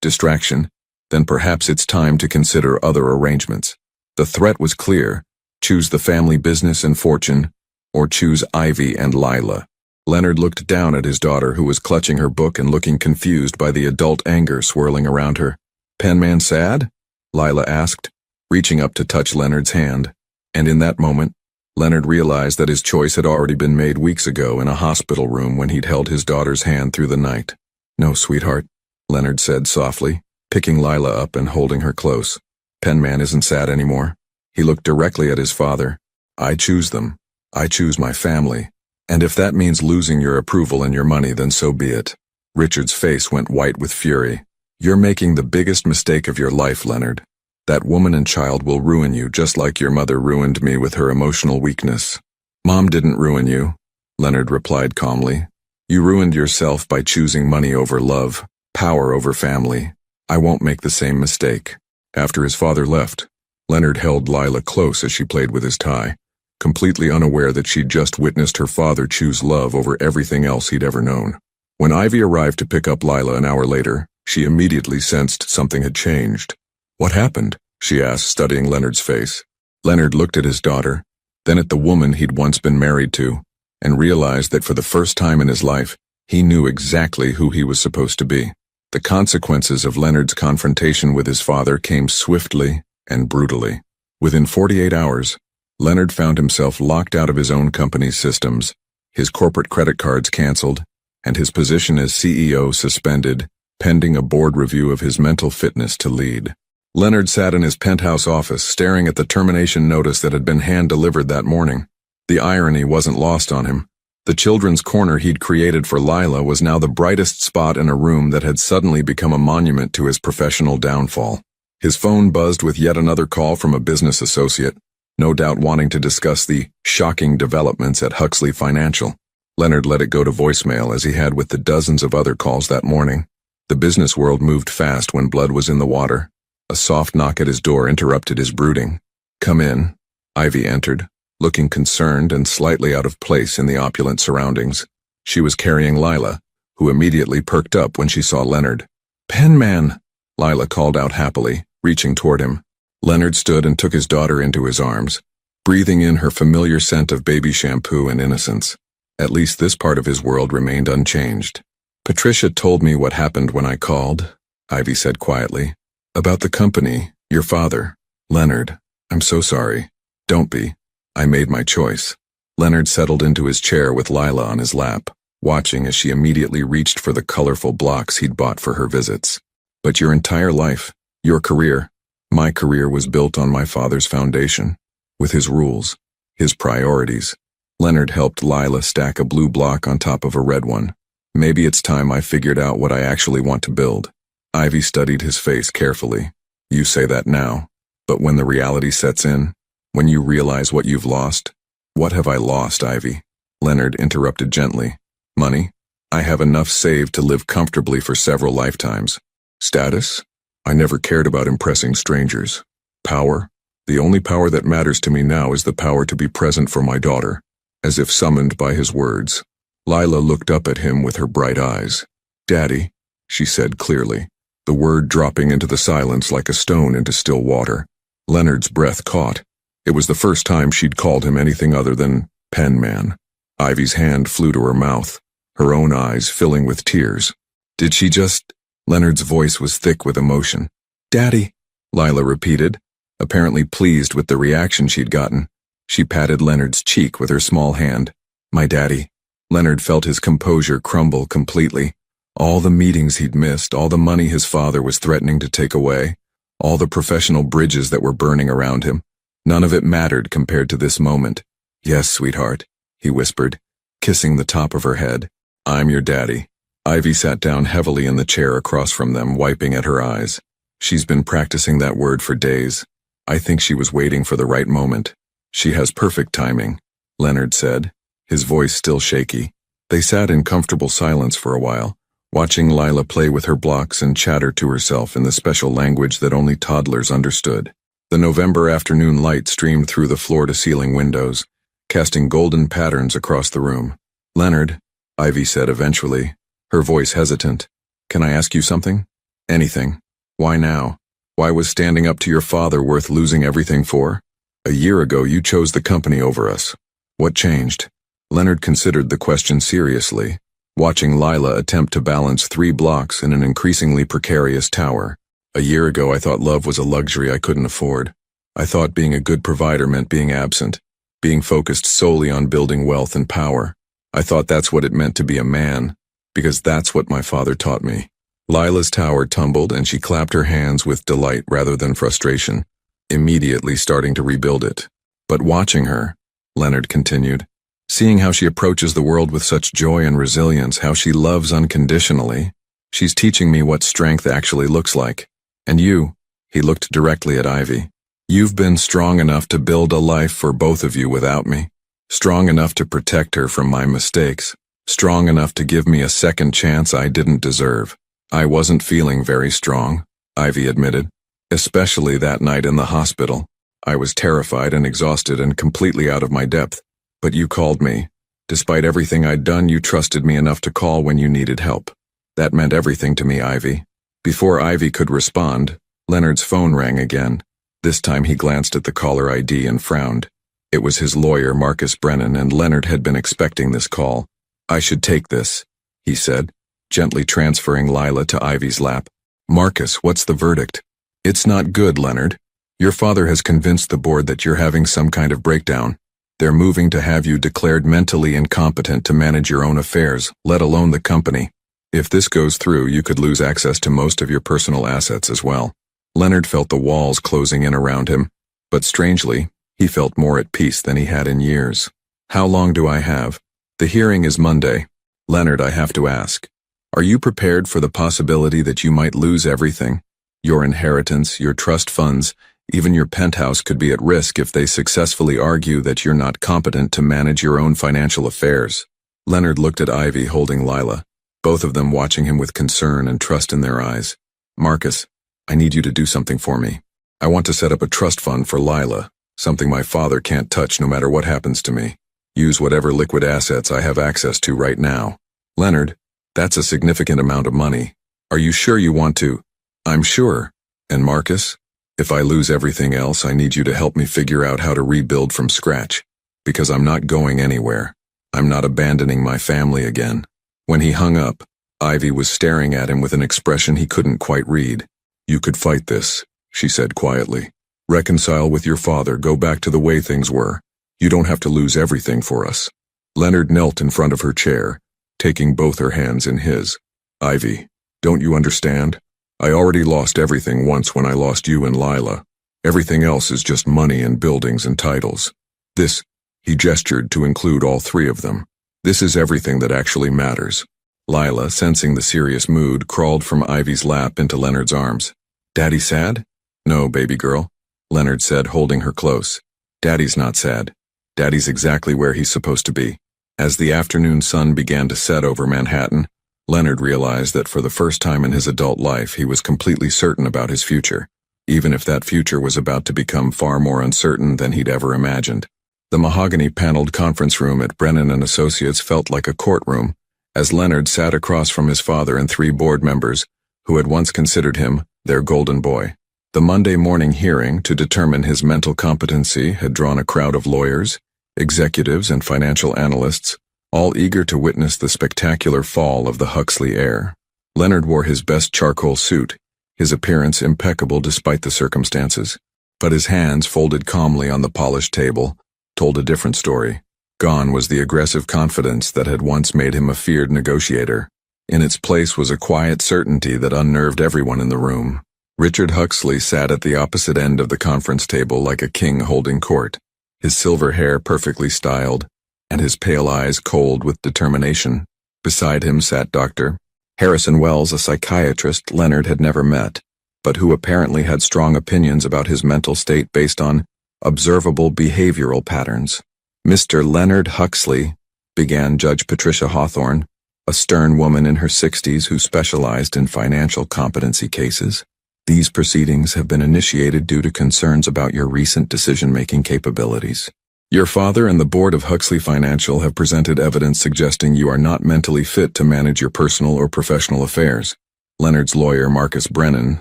A: distraction, then perhaps it's time to consider other arrangements." The threat was clear: choose the family business and fortune, or choose Ivy and Lila. Leonard looked down at his daughter, who was clutching her book and looking confused by the adult anger swirling around her. "Penman sad?" Lila asked, reaching up to touch Leonard's hand. And in that moment, Leonard realized that his choice had already been made weeks ago in a hospital room when he'd held his daughter's hand through the night. "No, sweetheart," Leonard said softly, picking Lila up and holding her close. "Penman isn't sad anymore." He looked directly at his father. "I choose them. I choose my family. And if that means losing your approval and your money, then so be it." Richard's face went white with fury. "You're making the biggest mistake of your life, Leonard. That woman and child will ruin you just like your mother ruined me with her emotional weakness." "Mom didn't ruin you," Leonard replied calmly. "You ruined yourself by choosing money over love, power over family. I won't make the same mistake." After his father left, Leonard held Lila close as she played with his tie, completely unaware that she'd just witnessed her father choose love over everything else he'd ever known. When Ivy arrived to pick up Lila an hour later, she immediately sensed something had changed. "What happened?" she asked, studying Leonard's face. Leonard looked at his daughter, then at the woman he'd once been married to, and realized that for the first time in his life, he knew exactly who he was supposed to be. The consequences of Leonard's confrontation with his father came swiftly and brutally. Within 48 hours, Leonard found himself locked out of his own company's systems, his corporate credit cards canceled, and his position as CEO suspended, pending a board review of his mental fitness to lead. Leonard sat in his penthouse office, staring at the termination notice that had been hand-delivered that morning. The irony wasn't lost on him. The children's corner he'd created for Lila was now the brightest spot in a room that had suddenly become a monument to his professional downfall. His phone buzzed with yet another call from a business associate, no doubt wanting to discuss the shocking developments at Huxley Financial. Leonard let it go to voicemail, as he had with the dozens of other calls that morning. The business world moved fast when blood was in the water. A soft knock at his door interrupted his brooding. "Come in." Ivy entered, looking concerned and slightly out of place in the opulent surroundings. She was carrying Lila, who immediately perked up when she saw Leonard. "Penman!" Lila called out happily, reaching toward him. Leonard stood and took his daughter into his arms, breathing in her familiar scent of baby shampoo and innocence. At least this part of his world remained unchanged. "Patricia told me what happened when I called," Ivy said quietly. "About the company, your father. Leonard, I'm so sorry." "Don't be. I made my choice." Leonard settled into his chair with Lila on his lap, watching as she immediately reached for the colorful blocks he'd bought for her visits. "But your entire life, your career, my career was built on my father's foundation, with his rules, his priorities." Leonard helped Lila stack a blue block on top of a red one. "Maybe it's time I figured out what I actually want to build." Ivy studied his face carefully. "You say that now, but when the reality sets in, when you realize what you've lost—" "What have I lost, Ivy?" Leonard interrupted gently. "Money. I have enough saved to live comfortably for several lifetimes. Status? I never cared about impressing strangers. Power? The only power that matters to me now is the power to be present for my daughter." As if summoned by his words, Lila looked up at him with her bright eyes. "Daddy," she said clearly, the word dropping into the silence like a stone into still water. Leonard's breath caught. It was the first time she'd called him anything other than Penman. Ivy's hand flew to her mouth, her own eyes filling with tears. "Did she just—" Leonard's voice was thick with emotion. "Daddy," Lila repeated, apparently pleased with the reaction she'd gotten. She patted Leonard's cheek with her small hand. "My daddy." Leonard felt his composure crumble completely. All the meetings he'd missed, all the money his father was threatening to take away, all the professional bridges that were burning around him, None of it mattered compared to this moment. "Yes, sweetheart," he whispered, kissing the top of her head. "I'm your daddy." Ivy sat down heavily in the chair across from them, wiping at her eyes. She's been practicing that word for days. I think she was waiting for the right moment. "She has perfect timing," Leonard said, his voice still shaky. They sat in comfortable silence for a while, watching Lila play with her blocks and chatter to herself in the special language that only toddlers understood. The November afternoon light streamed through the floor-to-ceiling windows, casting golden patterns across the room. "Leonard," Ivy said eventually, her voice hesitant, "can I ask you something?" "Anything. Why now? Why was standing up to your father worth losing everything for? A year ago you chose the company over us. What changed?" Leonard considered the question seriously, watching Lila attempt to balance 3 blocks in an increasingly precarious tower. "A year ago I thought love was a luxury I couldn't afford. I thought being a good provider meant being absent, being focused solely on building wealth and power. I thought that's what it meant to be a man, because that's what my father taught me." Lila's tower tumbled and she clapped her hands with delight rather than frustration, immediately starting to rebuild it. "But watching her," Leonard continued, "seeing how she approaches the world with such joy and resilience, how she loves unconditionally, she's teaching me what strength actually looks like. And you," he looked directly at Ivy, "you've been strong enough to build a life for both of you without me, strong enough to protect her from my mistakes, strong enough to give me a second chance I didn't deserve." "I wasn't feeling very strong," Ivy admitted, "especially that night in the hospital. I was terrified and exhausted and completely out of my depth. But you called me. Despite everything I'd done, you trusted me enough to call when you needed help. That meant everything to me, Ivy." Before Ivy could respond, Leonard's phone rang again. This time he glanced at the caller ID and frowned. It was his lawyer, Marcus Brennan, and Leonard had been expecting this call. "I should take this," he said, gently transferring Lila to Ivy's lap. "Marcus, what's the verdict?" "It's not good, Leonard. Your father has convinced the board that you're having some kind of breakdown. They're moving to have you declared mentally incompetent to manage your own affairs, let alone the company. If this goes through, you could lose access to most of your personal assets as well." Leonard felt the walls closing in around him, but strangely, he felt more at peace than he had in years. "How long do I have?" "The hearing is Monday. Leonard, I have to ask. Are you prepared for the possibility that you might lose everything? Your inheritance, your trust funds, even your penthouse could be at risk if they successfully argue that you're not competent to manage your own financial affairs." Leonard looked at Ivy holding Lila, both of them watching him with concern and trust in their eyes. "Marcus, I need you to do something for me. I want to set up a trust fund for Lila, something my father can't touch no matter what happens to me. Use whatever liquid assets I have access to right now." "Leonard, that's a significant amount of money. Are you sure you want to?" "I'm sure. And Marcus, if I lose everything else, I need you to help me figure out how to rebuild from scratch. Because I'm not going anywhere. I'm not abandoning my family again." When he hung up, Ivy was staring at him with an expression he couldn't quite read. "You could fight this," she said quietly. "Reconcile with your father, go back to the way things were. You don't have to lose everything for us." Leonard knelt in front of her chair, taking both her hands in his. "Ivy, don't you understand? I already lost everything once when I lost you and Lila. Everything else is just money and buildings and titles. This," he gestured to include all 3 of them, "this is everything that actually matters." Lila, sensing the serious mood, crawled from Ivy's lap into Leonard's arms. "Daddy sad?" "No, baby girl," Leonard said, holding her close. "Daddy's not sad. Daddy's exactly where he's supposed to be." As the afternoon sun began to set over Manhattan, Leonard realized that for the first time in his adult life he was completely certain about his future, even if that future was about to become far more uncertain than he'd ever imagined. The mahogany-paneled conference room at Brennan & Associates felt like a courtroom, as Leonard sat across from his father and 3 board members, who had once considered him their golden boy. The Monday morning hearing to determine his mental competency had drawn a crowd of lawyers, executives, and financial analysts, all eager to witness the spectacular fall of the Huxley heir. Leonard wore his best charcoal suit, his appearance impeccable despite the circumstances, but his hands, folded calmly on the polished table, told a different story. Gone was the aggressive confidence that had once made him a feared negotiator. In its place was a quiet certainty that unnerved everyone in the room. Richard Huxley sat at the opposite end of the conference table like a king holding court, his silver hair perfectly styled, and his pale eyes cold with determination. Beside him sat Dr. Harrison Wells, a psychiatrist Leonard had never met, but who apparently had strong opinions about his mental state based on observable behavioral patterns. "Mr. Leonard Huxley," began Judge Patricia Hawthorne, a stern woman in her 60s who specialized in financial competency cases. "These proceedings have been initiated due to concerns about your recent decision-making capabilities. Your father and the board of Huxley Financial have presented evidence suggesting you are not mentally fit to manage your personal or professional affairs." Leonard's lawyer, Marcus Brennan,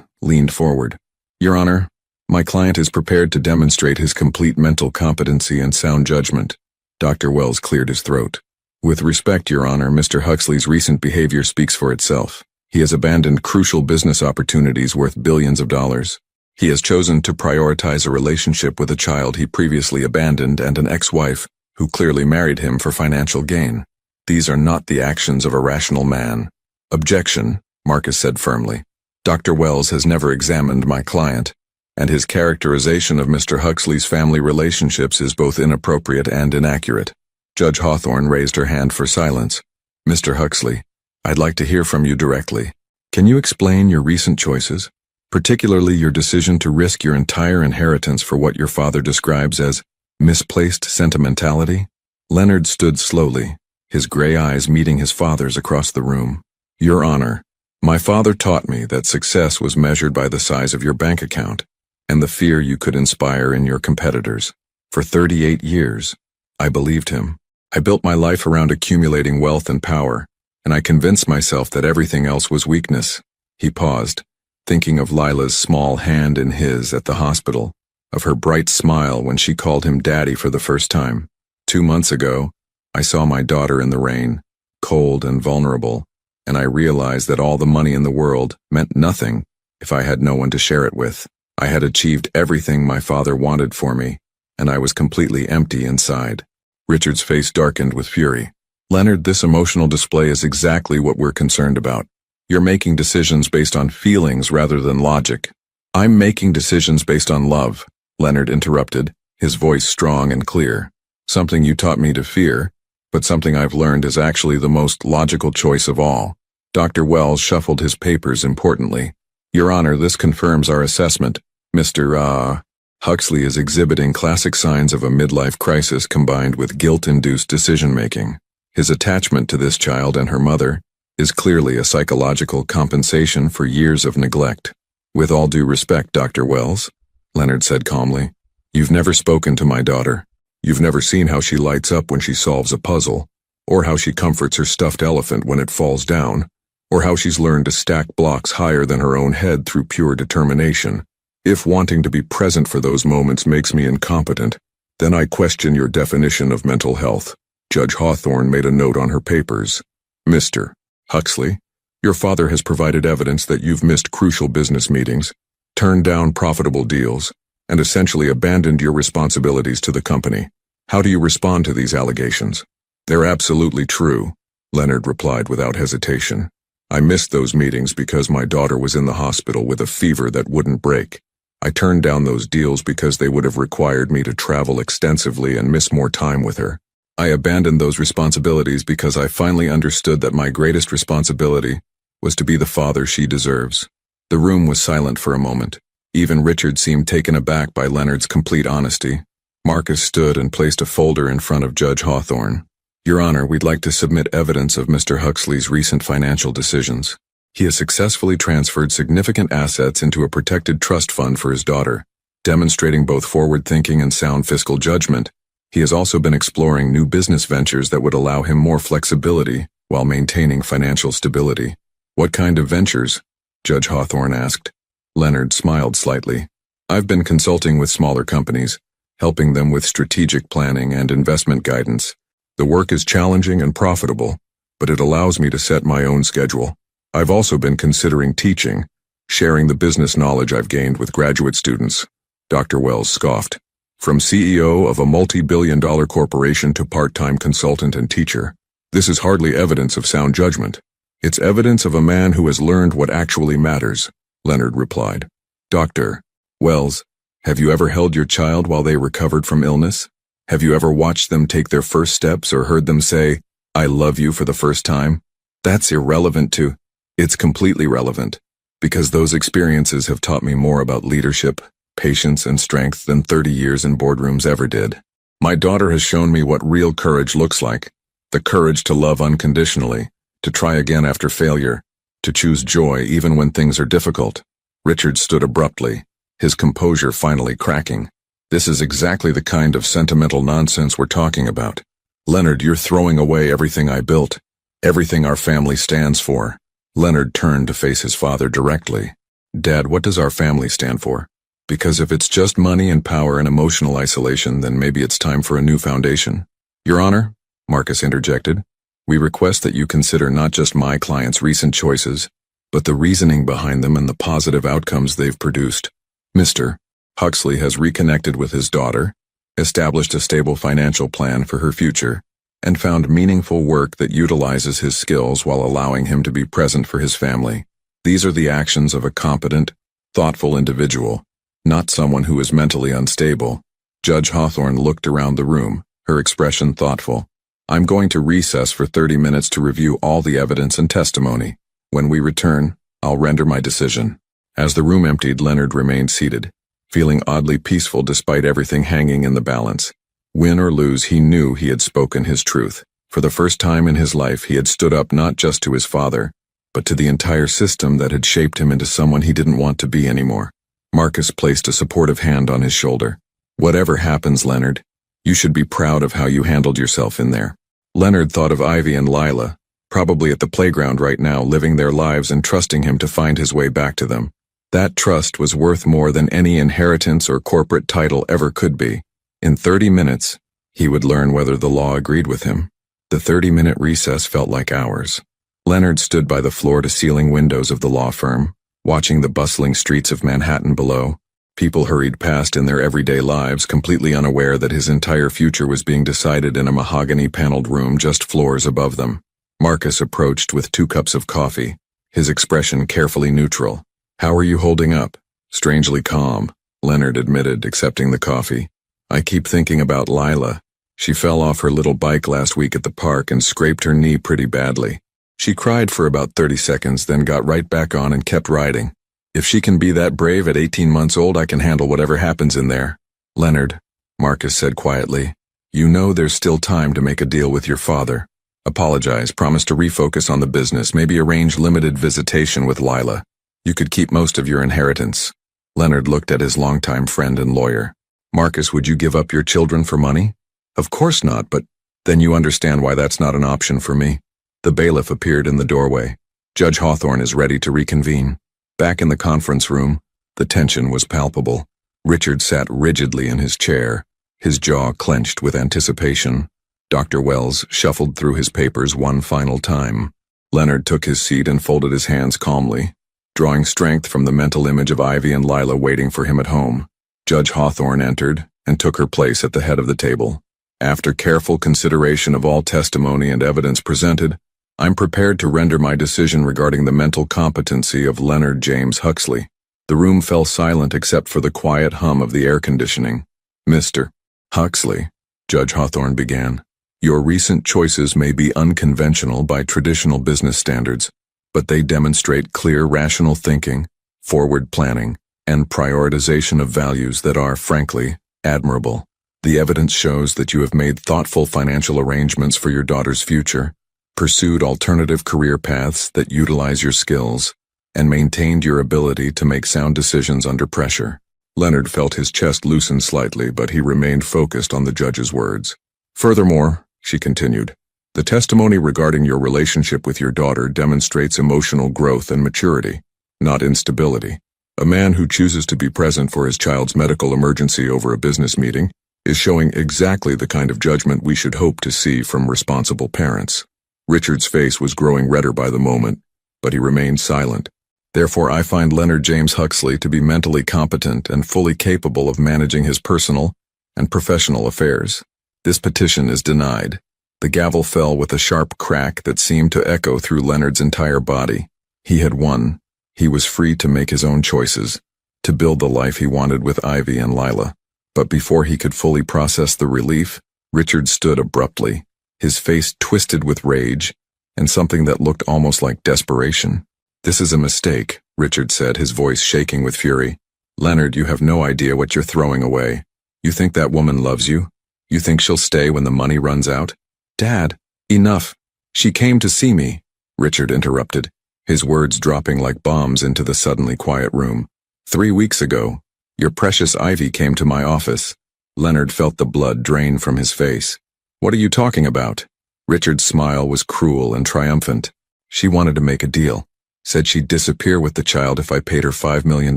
A: leaned forward. "Your Honor, my client is prepared to demonstrate his complete mental competency and sound judgment." Dr. Wells cleared his throat. "With respect, Your Honor, Mr. Huxley's recent behavior speaks for itself. He has abandoned crucial business opportunities worth billions of dollars. He has chosen to prioritize a relationship with a child he previously abandoned and an ex-wife who clearly married him for financial gain. These are not the actions of a rational man." "Objection," Marcus said firmly. "Dr. Wells has never examined my client, and his characterization of Mr. Huxley's family relationships is both inappropriate and inaccurate." Judge Hawthorne raised her hand for silence. "Mr. Huxley, I'd like to hear from you directly. Can you explain your recent choices, particularly your decision to risk your entire inheritance for what your father describes as misplaced sentimentality?" Leonard stood slowly, his gray eyes meeting his father's across the room. "Your Honor, my father taught me that success was measured by the size of your bank account and the fear you could inspire in your competitors. For 38 years, I believed him. I built my life around accumulating wealth and power, and I convinced myself that everything else was weakness." He paused, thinking of Lila's small hand in his at the hospital, of her bright smile when she called him Daddy for the first time. 2 months ago, I saw my daughter in the rain, cold and vulnerable, and I realized that all the money in the world meant nothing if I had no one to share it with. I had achieved everything my father wanted for me, and I was completely empty inside. Richard's face darkened with fury. "Leonard, this emotional display is exactly what we're concerned about. You're making decisions based on feelings rather than logic." "I'm making decisions based on love," Leonard interrupted, his voice strong and clear. "Something you taught me to fear, but something I've learned is actually the most logical choice of all." Dr. Wells shuffled his papers importantly. "Your Honor, this confirms our assessment. Mr. Huxley is exhibiting classic signs of a midlife crisis combined with guilt-induced decision-making. His attachment to this child and her mother is clearly a psychological compensation for years of neglect." "With all due respect, Dr. Wells," Leonard said calmly, "you've never spoken to my daughter. You've never seen how she lights up when she solves a puzzle, or how she comforts her stuffed elephant when it falls down, or how she's learned to stack blocks higher than her own head through pure determination. If wanting to be present for those moments makes me incompetent, then I question your definition of mental health." Judge Hawthorne made a note on her papers. "Mr. Huxley, your father has provided evidence that you've missed crucial business meetings, turned down profitable deals, and essentially abandoned your responsibilities to the company. How do you respond to these allegations?" "They're absolutely true," Leonard replied without hesitation. "I missed those meetings because my daughter was in the hospital with a fever that wouldn't break. I turned down those deals because they would have required me to travel extensively and miss more time with her. I abandoned those responsibilities because I finally understood that my greatest responsibility was to be the father she deserves." The room was silent for a moment. Even Richard seemed taken aback by Leonard's complete honesty. Marcus stood and placed a folder in front of Judge Hawthorne. "Your Honor, we'd like to submit evidence of Mr. Huxley's recent financial decisions. He has successfully transferred significant assets into a protected trust fund for his daughter, demonstrating both forward thinking and sound fiscal judgment. He has also been exploring new business ventures that would allow him more flexibility while maintaining financial stability." "What kind of ventures?" Judge Hawthorne asked. Leonard smiled slightly. "I've been consulting with smaller companies, helping them with strategic planning and investment guidance. The work is challenging and profitable, but it allows me to set my own schedule. I've also been considering teaching, sharing the business knowledge I've gained with graduate students." Dr. Wells scoffed. "From CEO of a multi-billion-dollar corporation to part-time consultant and teacher, this is hardly evidence of sound judgment. It's evidence of a man who has learned what actually matters," Leonard replied. Dr. Wells, have you ever held your child while they recovered from illness? Have you ever watched them take their first steps or heard them say, "I love you" for the first time? That's irrelevant to. It's completely relevant, because those experiences have taught me more about leadership, patience, and strength than 30 years in boardrooms ever did. My daughter has shown me what real courage looks like. The courage to love unconditionally, to try again after failure, to choose joy even when things are difficult. Richard stood abruptly, his composure finally cracking. This is exactly the kind of sentimental nonsense we're talking about. Leonard, you're throwing away everything I built, everything our family stands for. Leonard turned to face his father directly. Dad, what does our family stand for? Because if it's just money and power and emotional isolation, then maybe it's time for a new foundation. Your Honor, Marcus interjected, we request that you consider not just my client's recent choices, but the reasoning behind them and the positive outcomes they've produced. Mr. Huxley has reconnected with his daughter, established a stable financial plan for her future, and found meaningful work that utilizes his skills while allowing him to be present for his family. These are the actions of a competent, thoughtful individual, not someone who is mentally unstable. Judge Hawthorne looked around the room, her expression thoughtful. I'm going to recess for 30 minutes to review all the evidence and testimony. When we return, I'll render my decision. As the room emptied, Leonard remained seated, feeling oddly peaceful despite everything hanging in the balance. Win or lose, he knew he had spoken his truth. For the first time in his life, he had stood up not just to his father, but to the entire system that had shaped him into someone he didn't want to be anymore. Marcus placed a supportive hand on his shoulder. Whatever happens, Leonard, you should be proud of how you handled yourself in there. Leonard thought of Ivy and Lila, probably at the playground right now, living their lives and trusting him to find his way back to them. That trust was worth more than any inheritance or corporate title ever could be. In 30 minutes, he would learn whether the law agreed with him. The 30-minute recess felt like hours. Leonard stood by the floor-to-ceiling windows of the law firm, watching the bustling streets of Manhattan below. People hurried past in their everyday lives, completely unaware that his entire future was being decided in a mahogany-paneled room just floors above them. Marcus approached with 2 cups of coffee, his expression carefully neutral. How are you holding up? Strangely calm, Leonard admitted, accepting the coffee. I keep thinking about Lila. She fell off her little bike last week at the park and scraped her knee pretty badly. She cried for about 30 seconds, then got right back on and kept riding. If she can be that brave at 18 months old, I can handle whatever happens in there. Leonard, Marcus said quietly, you know there's still time to make a deal with your father. Apologize, promise to refocus on the business, maybe arrange limited visitation with Lila. You could keep most of your inheritance. Leonard looked at his longtime friend and lawyer. Marcus, would you give up your children for money? Of course not, but then you understand why that's not an option for me. The bailiff appeared in the doorway. Judge Hawthorne is ready to reconvene. Back in the conference room, the tension was palpable. Richard sat rigidly in his chair, his jaw clenched with anticipation. Dr. Wells shuffled through his papers one final time. Leonard took his seat and folded his hands calmly, drawing strength from the mental image of Ivy and Lila waiting for him at home. Judge Hawthorne entered and took her place at the head of the table. After careful consideration of all testimony and evidence presented, I'm prepared to render my decision regarding the mental competency of Leonard James Huxley. The room fell silent except for the quiet hum of the air conditioning. Mr. Huxley, Judge Hawthorne began, your recent choices may be unconventional by traditional business standards, but they demonstrate clear rational thinking, forward planning, and prioritization of values that are, frankly, admirable. The evidence shows that you have made thoughtful financial arrangements for your daughter's future, pursued alternative career paths that utilize your skills, and maintained your ability to make sound decisions under pressure. Leonard felt his chest loosen slightly, but he remained focused on the judge's words. Furthermore, she continued, the testimony regarding your relationship with your daughter demonstrates emotional growth and maturity, not instability. A man who chooses to be present for his child's medical emergency over a business meeting is showing exactly the kind of judgment we should hope to see from responsible parents. Richard's face was growing redder by the moment, but he remained silent. Therefore, I find Leonard James Huxley to be mentally competent and fully capable of managing his personal and professional affairs. This petition is denied. The gavel fell with a sharp crack that seemed to echo through Leonard's entire body. He had won. He was free to make his own choices. to build the life he wanted with Ivy and Lila. But before he could fully process the relief, Richard stood abruptly, his face twisted with rage, and something that looked almost like desperation. "This is a mistake," Richard said, his voice shaking with fury. "Leonard, you have no idea what you're throwing away. You think that woman loves you? You think she'll stay when the money runs out?" "Dad, enough. She came to see me," Richard interrupted, his words dropping like bombs into the suddenly quiet room. "3 weeks ago, your precious Ivy came to my office." Leonard felt the blood drain from his face. "What are you talking about?" Richard's smile was cruel and triumphant. "She wanted to make a deal. Said she'd disappear with the child if I paid her $5 million.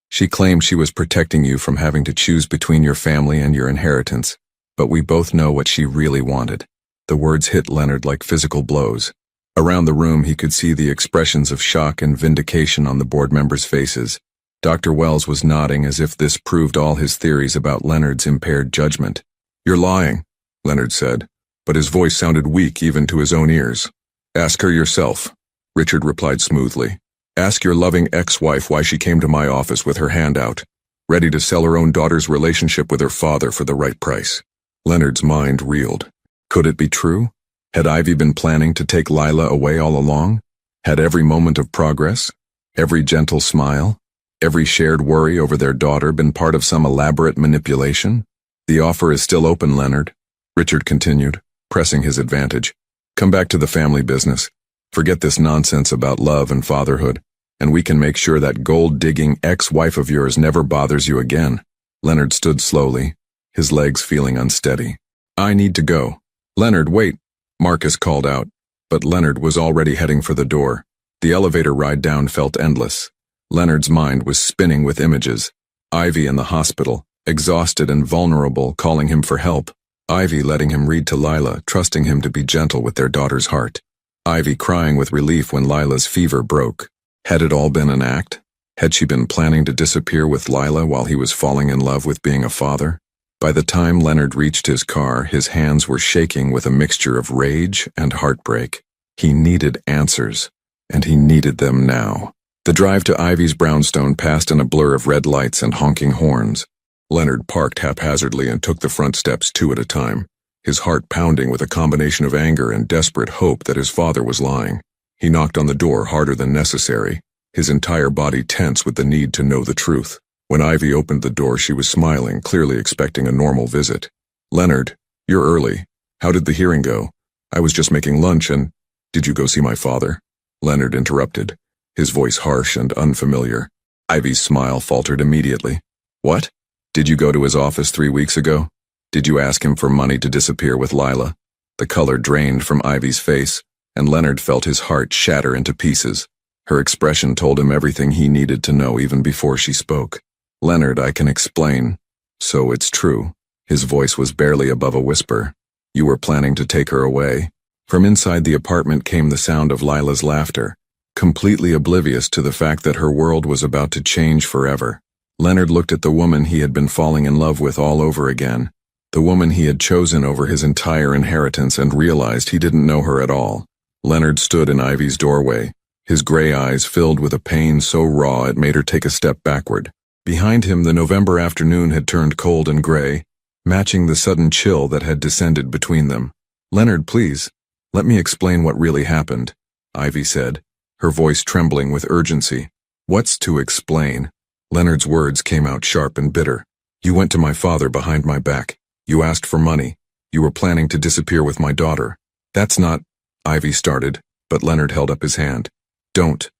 A: She claimed she was protecting you from having to choose between your family and your inheritance. But we both know what she really wanted." The words hit Leonard like physical blows. Around the room he could see the expressions of shock and vindication on the board members' faces. Dr. Wells was nodding as if this proved all his theories about Leonard's impaired judgment. "You're lying," Leonard said, but his voice sounded weak even to his own ears. "Ask her yourself," Richard replied smoothly. "Ask your loving ex-wife why she came to my office with her hand out, ready to sell her own daughter's relationship with her father for the right price." Leonard's mind reeled. Could it be true? Had Ivy been planning to take Lila away all along? Had every moment of progress, every gentle smile, every shared worry over their daughter been part of some elaborate manipulation? "The offer is still open, Leonard," Richard continued, pressing his advantage. "Come back to the family business. Forget this nonsense about love and fatherhood, and we can make sure that gold-digging ex-wife of yours never bothers you again." Leonard stood slowly, his legs feeling unsteady. "I need to go." "Leonard, wait," Marcus called out, but Leonard was already heading for the door. The elevator ride down felt endless. Leonard's mind was spinning with images. Ivy in the hospital, exhausted and vulnerable, calling him for help. Ivy letting him read to Lila, trusting him to be gentle with their daughter's heart. Ivy crying with relief when Lila's fever broke. Had it all been an act? Had she been planning to disappear with Lila while he was falling in love with being a father? By the time Leonard reached his car, his hands were shaking with a mixture of rage and heartbreak. He needed answers, and he needed them now. The drive to Ivy's brownstone passed in a blur of red lights and honking horns. Leonard parked haphazardly and took the front steps 2 at a time, his heart pounding with a combination of anger and desperate hope that his father was lying. He knocked on the door harder than necessary, his entire body tense with the need to know the truth. When Ivy opened the door, she was smiling, clearly expecting a normal visit. "Leonard, you're early. How did the hearing go?" "I was just making lunch and—" "Did you go see my father?" Leonard interrupted, his voice harsh and unfamiliar. Ivy's smile faltered immediately. "What? Did you go to his office 3 weeks ago? Did you ask him for money to disappear with Lila?" The color drained from Ivy's face, and Leonard felt his heart shatter into pieces. Her expression told him everything he needed to know even before she spoke. "Leonard, I can explain. So it's true." His voice was barely above a whisper. "You were planning to take her away." From inside the apartment came the sound of Lila's laughter, completely oblivious to the fact that her world was about to change forever. Leonard looked at the woman he had been falling in love with all over again, the woman he had chosen over his entire inheritance, and realized he didn't know her at all. Leonard stood in Ivy's doorway, his gray eyes filled with a pain so raw it made her take a step backward. Behind him, the November afternoon had turned cold and gray, matching the sudden chill that had descended between them. "Leonard, please, let me explain what really happened," Ivy said, her voice trembling with urgency. "What's to explain?" Leonard's words came out sharp and bitter. "You went to my father behind my back. You asked for money. You were planning to disappear with my daughter." "That's not—" Ivy started, but Leonard held up his hand. Don't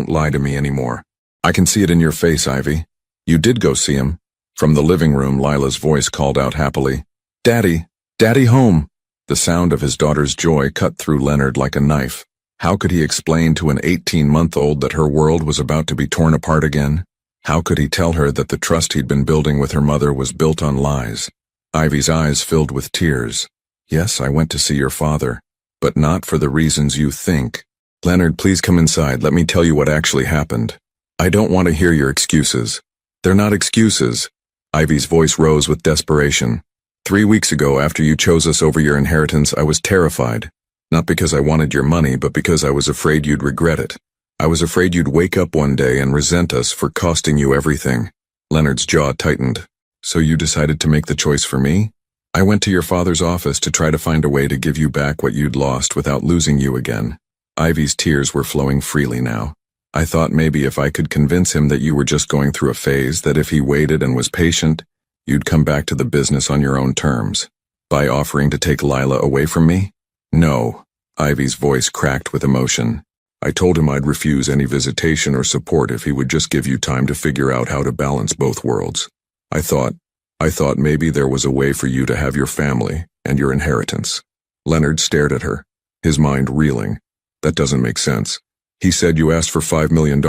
A: lie to me anymore. I can see it in your face, Ivy. You did go see him." From the living room, Lila's voice called out happily, "Daddy! Daddy home!" The sound of his daughter's joy cut through Leonard like a knife. How could he explain to an 18-month-old that her world was about to be torn apart again? How could he tell her that the trust he'd been building with her mother was built on lies? Ivy's eyes filled with tears. "Yes, I went to see your father, but not for the reasons you think. Leonard, please come inside. Let me tell you what actually happened. I don't want to hear your excuses. They're not excuses." Ivy's voice rose with desperation. 3 weeks ago, after you chose us over your inheritance, I was terrified. Not because I wanted your money, but because I was afraid you'd regret it. I was afraid you'd wake up one day and resent us for costing you everything. Leonard's jaw tightened. So you decided to make the choice for me? I went to your father's office to try to find a way to give you back what you'd lost without losing you again. Ivy's tears were flowing freely now. I thought maybe if I could convince him that you were just going through a phase, that if he waited and was patient, you'd come back to the business on your own terms. By offering to take Lila away from me? No. Ivy's voice cracked with emotion. I told him I'd refuse any visitation or support if he would just give you time to figure out how to balance both worlds. I thought maybe there was a way for you to have your family and your inheritance. Leonard stared at her, his mind reeling. That doesn't make sense. He said you asked for $5 million.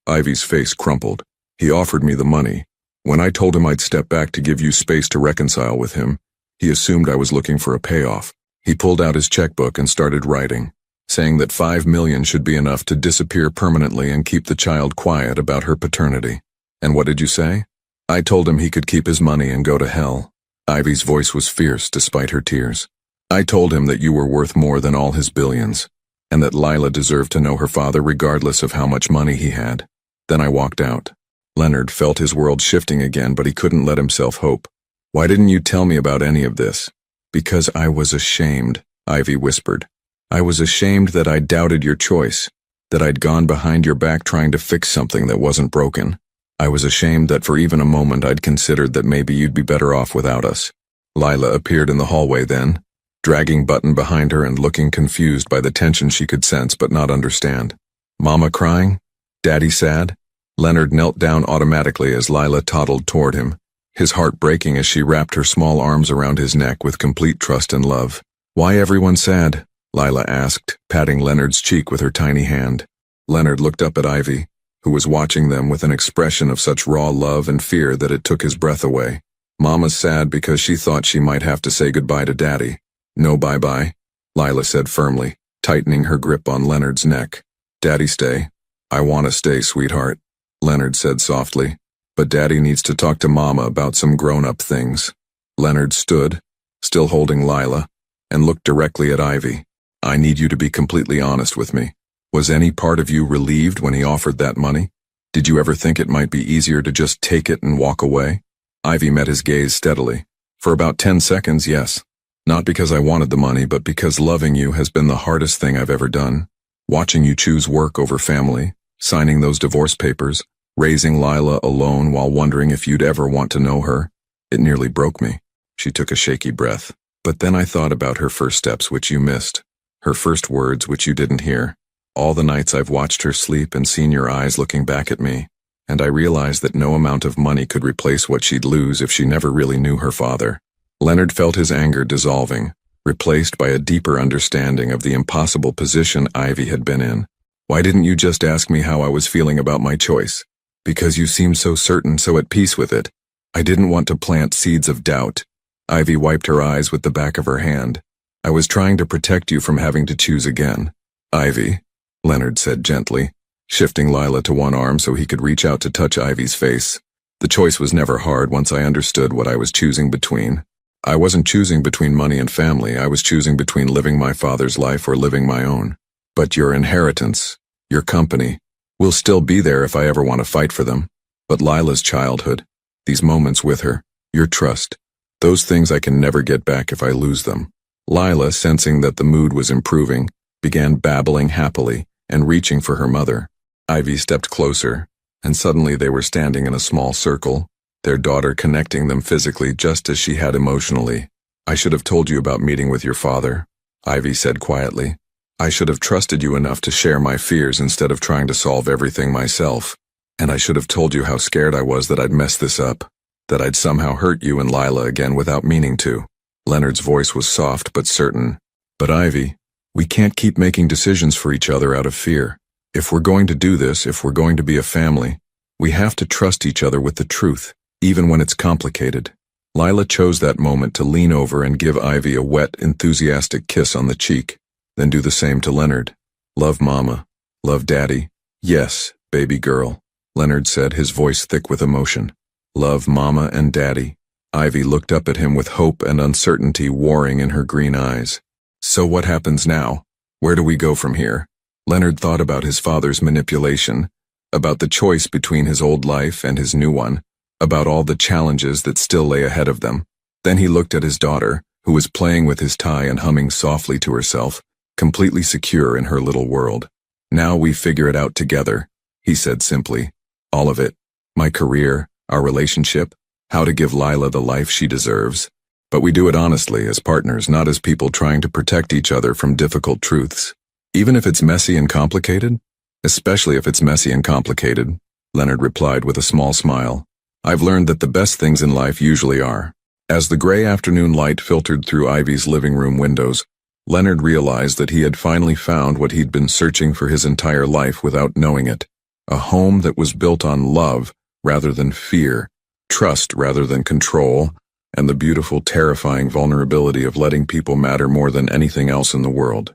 A: Ivy's face crumpled. He offered me the money. When I told him I'd step back to give you space to reconcile with him, he assumed I was looking for a payoff. He pulled out his checkbook and started writing, saying that $5 million should be enough to disappear permanently and keep the child quiet about her paternity. And what did you say? I told him he could keep his money and go to hell. Ivy's voice was fierce despite her tears. I told him that you were worth more than all his billions, and that Lila deserved to know her father regardless of how much money he had. Then I walked out. Leonard felt his world shifting again, but he couldn't let himself hope. Why didn't you tell me about any of this? Because I was ashamed, Ivy whispered. I was ashamed that I'd doubted your choice, that I'd gone behind your back trying to fix something that wasn't broken. I was ashamed that for even a moment I'd considered that maybe you'd be better off without us. Lila appeared in the hallway then, dragging Button behind her and looking confused by the tension she could sense but not understand. Mama crying? Daddy sad? Leonard knelt down automatically as Lila toddled toward him, his heart breaking as she wrapped her small arms around his neck with complete trust and love. Why everyone sad? Lila asked, patting Leonard's cheek with her tiny hand. Leonard looked up at Ivy, who was watching them with an expression of such raw love and fear that it took his breath away. Mama's sad because she thought she might have to say goodbye to Daddy. No bye-bye, Lila said firmly, tightening her grip on Leonard's neck. Daddy stay. I want to stay, sweetheart, Leonard said softly. But Daddy needs to talk to Mama about some grown-up things. Leonard stood, still holding Lila, and looked directly at Ivy. I need you to be completely honest with me. Was any part of you relieved when he offered that money? Did you ever think it might be easier to just take it and walk away? Ivy met his gaze steadily. For about 10 seconds, yes. Not because I wanted the money, but because loving you has been the hardest thing I've ever done. Watching you choose work over family, signing those divorce papers, raising Lila alone while wondering if you'd ever want to know her. It nearly broke me. She took a shaky breath. But then I thought about her first steps, which you missed. Her first words, which you didn't hear. All the nights I've watched her sleep and seen your eyes looking back at me, and I realized that no amount of money could replace what she'd lose if she never really knew her father. Leonard felt his anger dissolving, replaced by a deeper understanding of the impossible position Ivy had been in. Why didn't you just ask me how I was feeling about my choice? Because you seemed so certain, so at peace with it. I didn't want to plant seeds of doubt. Ivy wiped her eyes with the back of her hand. I was trying to protect you from having to choose again. Ivy, Leonard said gently, shifting Lila to one arm so he could reach out to touch Ivy's face. The choice was never hard once I understood what I was choosing between. I wasn't choosing between money and family, I was choosing between living my father's life or living my own. But your inheritance, your company, will still be there if I ever want to fight for them. But Lila's childhood, these moments with her, your trust, those things I can never get back if I lose them. Lila, sensing that the mood was improving, began babbling happily and reaching for her mother. Ivy stepped closer, and suddenly they were standing in a small circle, their daughter connecting them physically just as she had emotionally. I should have told you about meeting with your father, Ivy said quietly. I should have trusted you enough to share my fears instead of trying to solve everything myself. And I should have told you how scared I was that I'd mess this up, that I'd somehow hurt you and Lila again without meaning to. Leonard's voice was soft but certain. But Ivy, we can't keep making decisions for each other out of fear. If we're going to do this, if we're going to be a family, we have to trust each other with the truth, even when it's complicated. Lila chose that moment to lean over and give Ivy a wet, enthusiastic kiss on the cheek, then do the same to Leonard. Love Mama. Love Daddy. Yes, baby girl, Leonard said, his voice thick with emotion. Love Mama and Daddy. Ivy looked up at him with hope and uncertainty warring in her green eyes. So what happens now? Where do we go from here? Leonard thought about his father's manipulation, about the choice between his old life and his new one, about all the challenges that still lay ahead of them. Then he looked at his daughter, who was playing with his tie and humming softly to herself, completely secure in her little world. "Now we figure it out together," he said simply. "All of it. My career, our relationship, how to give Lila the life she deserves. But we do it honestly, as partners, not as people trying to protect each other from difficult truths. Even if it's messy and complicated?" "Especially if it's messy and complicated," Leonard replied with a small smile. "I've learned that the best things in life usually are." As the gray afternoon light filtered through Ivy's living room windows, Leonard realized that he had finally found what he'd been searching for his entire life without knowing it. A home that was built on love rather than fear, trust rather than control, and the beautiful, terrifying vulnerability of letting people matter more than anything else in the world.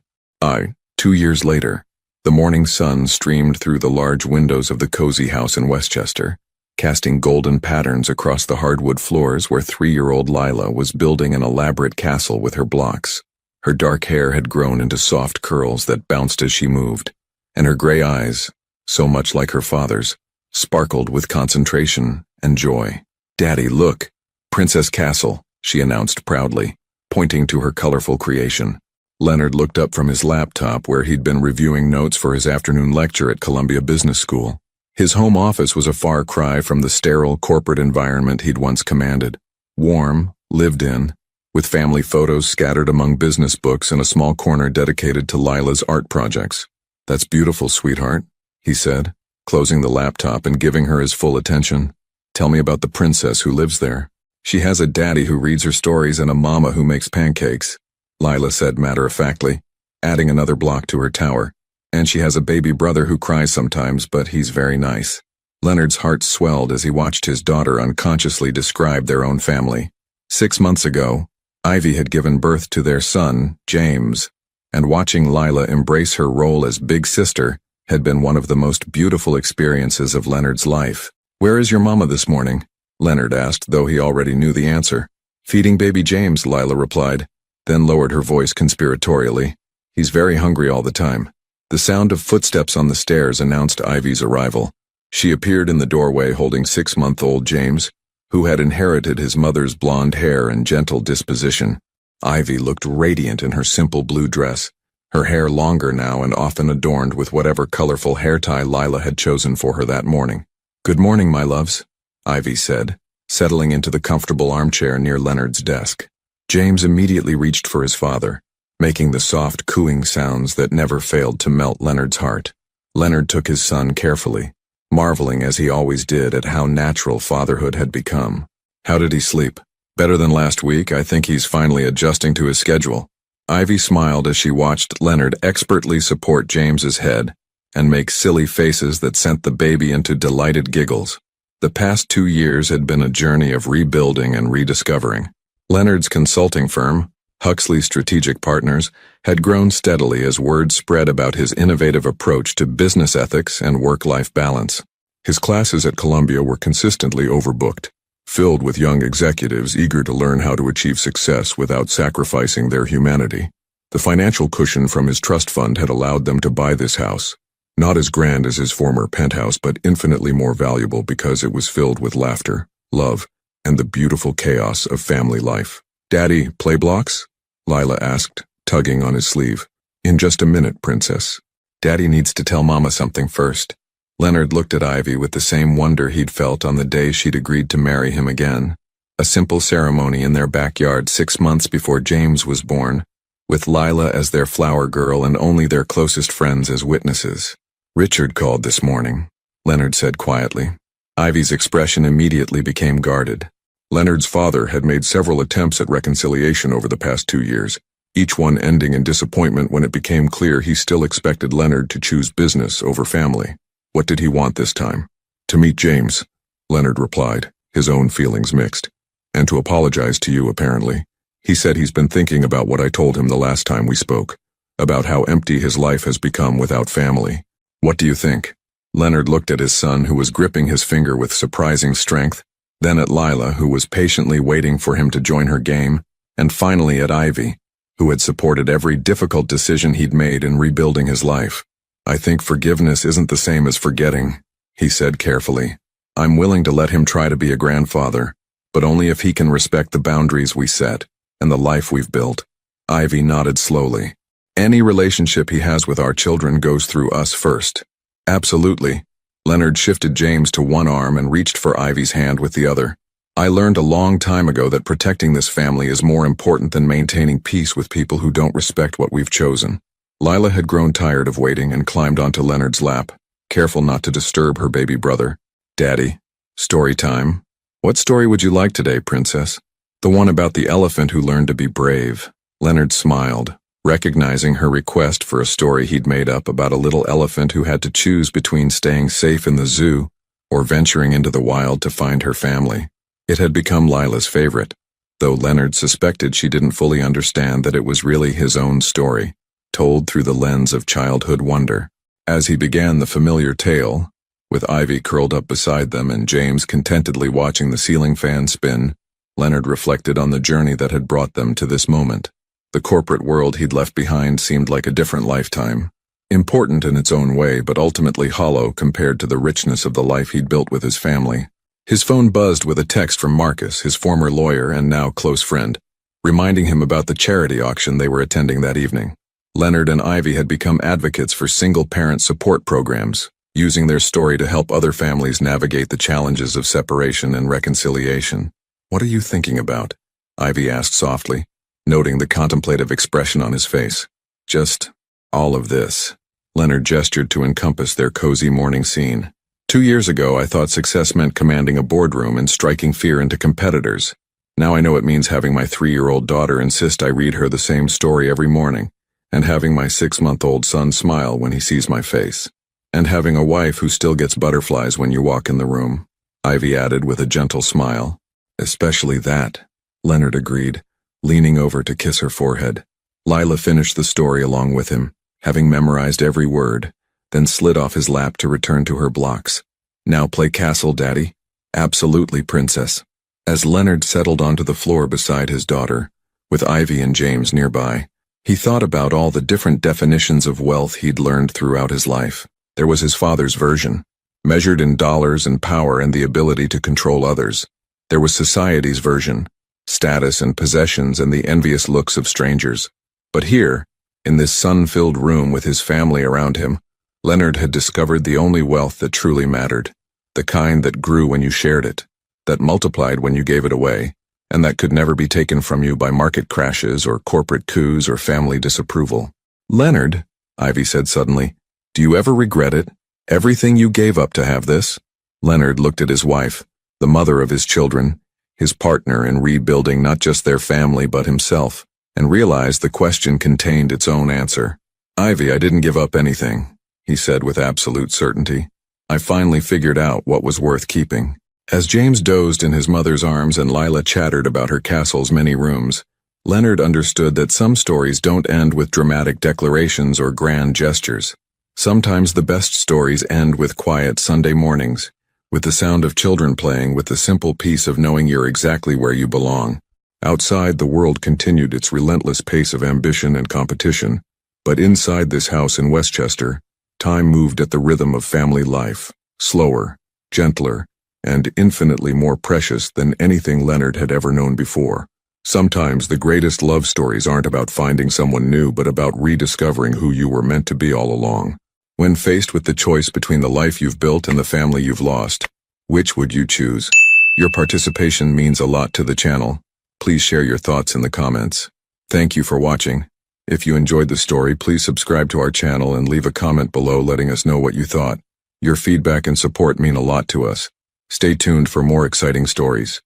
A: 2 years later, the morning sun streamed through the large windows of the cozy house in Westchester, casting golden patterns across the hardwood floors where 3-year-old Lila was building an elaborate castle with her blocks. Her dark hair had grown into soft curls that bounced as she moved, and her gray eyes, so much like her father's, sparkled with concentration and joy. "Daddy, look, Princess Castle," she announced proudly, pointing to her colorful creation. Leonard looked up from his laptop where he'd been reviewing notes for his afternoon lecture at Columbia Business School. His home office was a far cry from the sterile corporate environment he'd once commanded. Warm, lived in, with family photos scattered among business books and a small corner dedicated to Lila's art projects. "That's beautiful, sweetheart," he said, closing the laptop and giving her his full attention. "Tell me about the princess who lives there." "She has a daddy who reads her stories and a mama who makes pancakes," Lila said matter-of-factly, adding another block to her tower. "And she has a baby brother who cries sometimes, but he's very nice." Leonard's heart swelled as he watched his daughter unconsciously describe their own family. 6 months ago, Ivy had given birth to their son, James, and watching Lila embrace her role as big sister had been one of the most beautiful experiences of Leonard's life. "Where is your mama this morning?" Leonard asked, though he already knew the answer. "Feeding baby James," Lila replied, then lowered her voice conspiratorially. "He's very hungry all the time." The sound of footsteps on the stairs announced Ivy's arrival. She appeared in the doorway holding 6-month-old James, who had inherited his mother's blonde hair and gentle disposition. Ivy looked radiant in her simple blue dress, her hair longer now and often adorned with whatever colorful hair tie Lila had chosen for her that morning. "Good morning, my loves," Ivy said, settling into the comfortable armchair near Leonard's desk. James immediately reached for his father, making the soft cooing sounds that never failed to melt Leonard's heart. Leonard took his son carefully, marveling as he always did at how natural fatherhood had become. "How did he sleep?" "Better than last week. I think he's finally adjusting to his schedule." Ivy smiled as she watched Leonard expertly support James's head and make silly faces that sent the baby into delighted giggles. The past 2 years had been a journey of rebuilding and rediscovering. Leonard's consulting firm, Huxley Strategic Partners, had grown steadily as word spread about his innovative approach to business ethics and work-life balance. His classes at Columbia were consistently overbooked, filled with young executives eager to learn how to achieve success without sacrificing their humanity. The financial cushion from his trust fund had allowed them to buy this house, not as grand as his former penthouse, but infinitely more valuable because it was filled with laughter, love, and the beautiful chaos of family life. "Daddy, play blocks?" Lila asked, tugging on his sleeve. "In just a minute, princess. Daddy needs to tell Mama something first." Leonard looked at Ivy with the same wonder he'd felt on the day she'd agreed to marry him again. A simple ceremony in their backyard 6 months before James was born, with Lila as their flower girl and only their closest friends as witnesses. "Richard called this morning," Leonard said quietly. Ivy's expression immediately became guarded. Leonard's father had made several attempts at reconciliation over the past 2 years, each one ending in disappointment when it became clear he still expected Leonard to choose business over family. What did he want this time? "To meet James," Leonard replied, his own feelings mixed. "And to apologize to you, apparently. He said he's been thinking about what I told him the last time we spoke, about how empty his life has become without family. What do you think?" Leonard looked at his son, who was gripping his finger with surprising strength, then at Lila, who was patiently waiting for him to join her game, and finally at Ivy, who had supported every difficult decision he'd made in rebuilding his life. I think forgiveness isn't the same as forgetting, he said carefully. I'm willing to let him try to be a grandfather, but only if he can respect the boundaries we set and the life we've built. Ivy nodded slowly. Any relationship he has with our children goes through us first. Absolutely. Leonard shifted James to one arm and reached for Ivy's hand with the other. I learned a long time ago that protecting this family is more important than maintaining peace with people who don't respect what we've chosen. Lila had grown tired of waiting and climbed onto Leonard's lap, careful not to disturb her baby brother. Daddy, story time. What story would you like today, princess? The one about the elephant who learned to be brave. Leonard smiled, recognizing her request for a story he'd made up about a little elephant who had to choose between staying safe in the zoo or venturing into the wild to find her family. It had become Lila's favorite, though Leonard suspected she didn't fully understand that it was really his own story, told through the lens of childhood wonder. As he began the familiar tale, with Ivy curled up beside them and James contentedly watching the ceiling fan spin, Leonard reflected on the journey that had brought them to this moment. The corporate world he'd left behind seemed like a different lifetime, important in its own way but ultimately hollow compared to the richness of the life he'd built with his family. His phone buzzed with a text from Marcus, his former lawyer and now close friend, reminding him about the charity auction they were attending that evening. Leonard and Ivy had become advocates for single-parent support programs, using their story to help other families navigate the challenges of separation and reconciliation. What are you thinking about? Ivy asked softly, noting the contemplative expression on his face. Just all of this. Leonard gestured to encompass their cozy morning scene. 2 years ago, I thought success meant commanding a boardroom and striking fear into competitors. Now I know it means having my 3-year-old daughter insist I read her the same story every morning, and having my 6-month-old son smile when he sees my face, and having a wife who still gets butterflies when you walk in the room, Ivy added with a gentle smile. Especially that, Leonard agreed, leaning over to kiss her forehead. Lila finished the story along with him, having memorized every word, then slid off his lap to return to her blocks. Now play castle, Daddy? Absolutely, princess. As Leonard settled onto the floor beside his daughter, with Ivy and James nearby, he thought about all the different definitions of wealth he'd learned throughout his life. There was his father's version, measured in dollars and power and the ability to control others. There was society's version, status and possessions and the envious looks of strangers. But here, in this sun-filled room with his family around him, Leonard had discovered the only wealth that truly mattered, the kind that grew when you shared it, that multiplied when you gave it away, and that could never be taken from you by market crashes or corporate coups or family disapproval. Leonard, Ivy said suddenly, do you ever regret it? Everything you gave up to have this? Leonard looked at his wife, the mother of his children, his partner in rebuilding not just their family but himself, and realized the question contained its own answer. Ivy, I didn't give up anything, he said with absolute certainty. I finally figured out what was worth keeping. As James dozed in his mother's arms and Lila chattered about her castle's many rooms, Leonard understood that some stories don't end with dramatic declarations or grand gestures. Sometimes the best stories end with quiet Sunday mornings, with the sound of children playing, with the simple peace of knowing you're exactly where you belong. Outside, the world continued its relentless pace of ambition and competition, but inside this house in Westchester, time moved at the rhythm of family life, slower, gentler, and infinitely more precious than anything Leonard had ever known before. Sometimes the greatest love stories aren't about finding someone new but about rediscovering who you were meant to be all along. When faced with the choice between the life you've built and the family you've lost, which would you choose? Your participation means a lot to the channel. Please share your thoughts in the comments. Thank you for watching. If you enjoyed the story, please subscribe to our channel and leave a comment below letting us know what you thought. Your feedback and support mean a lot to us. Stay tuned for more exciting stories.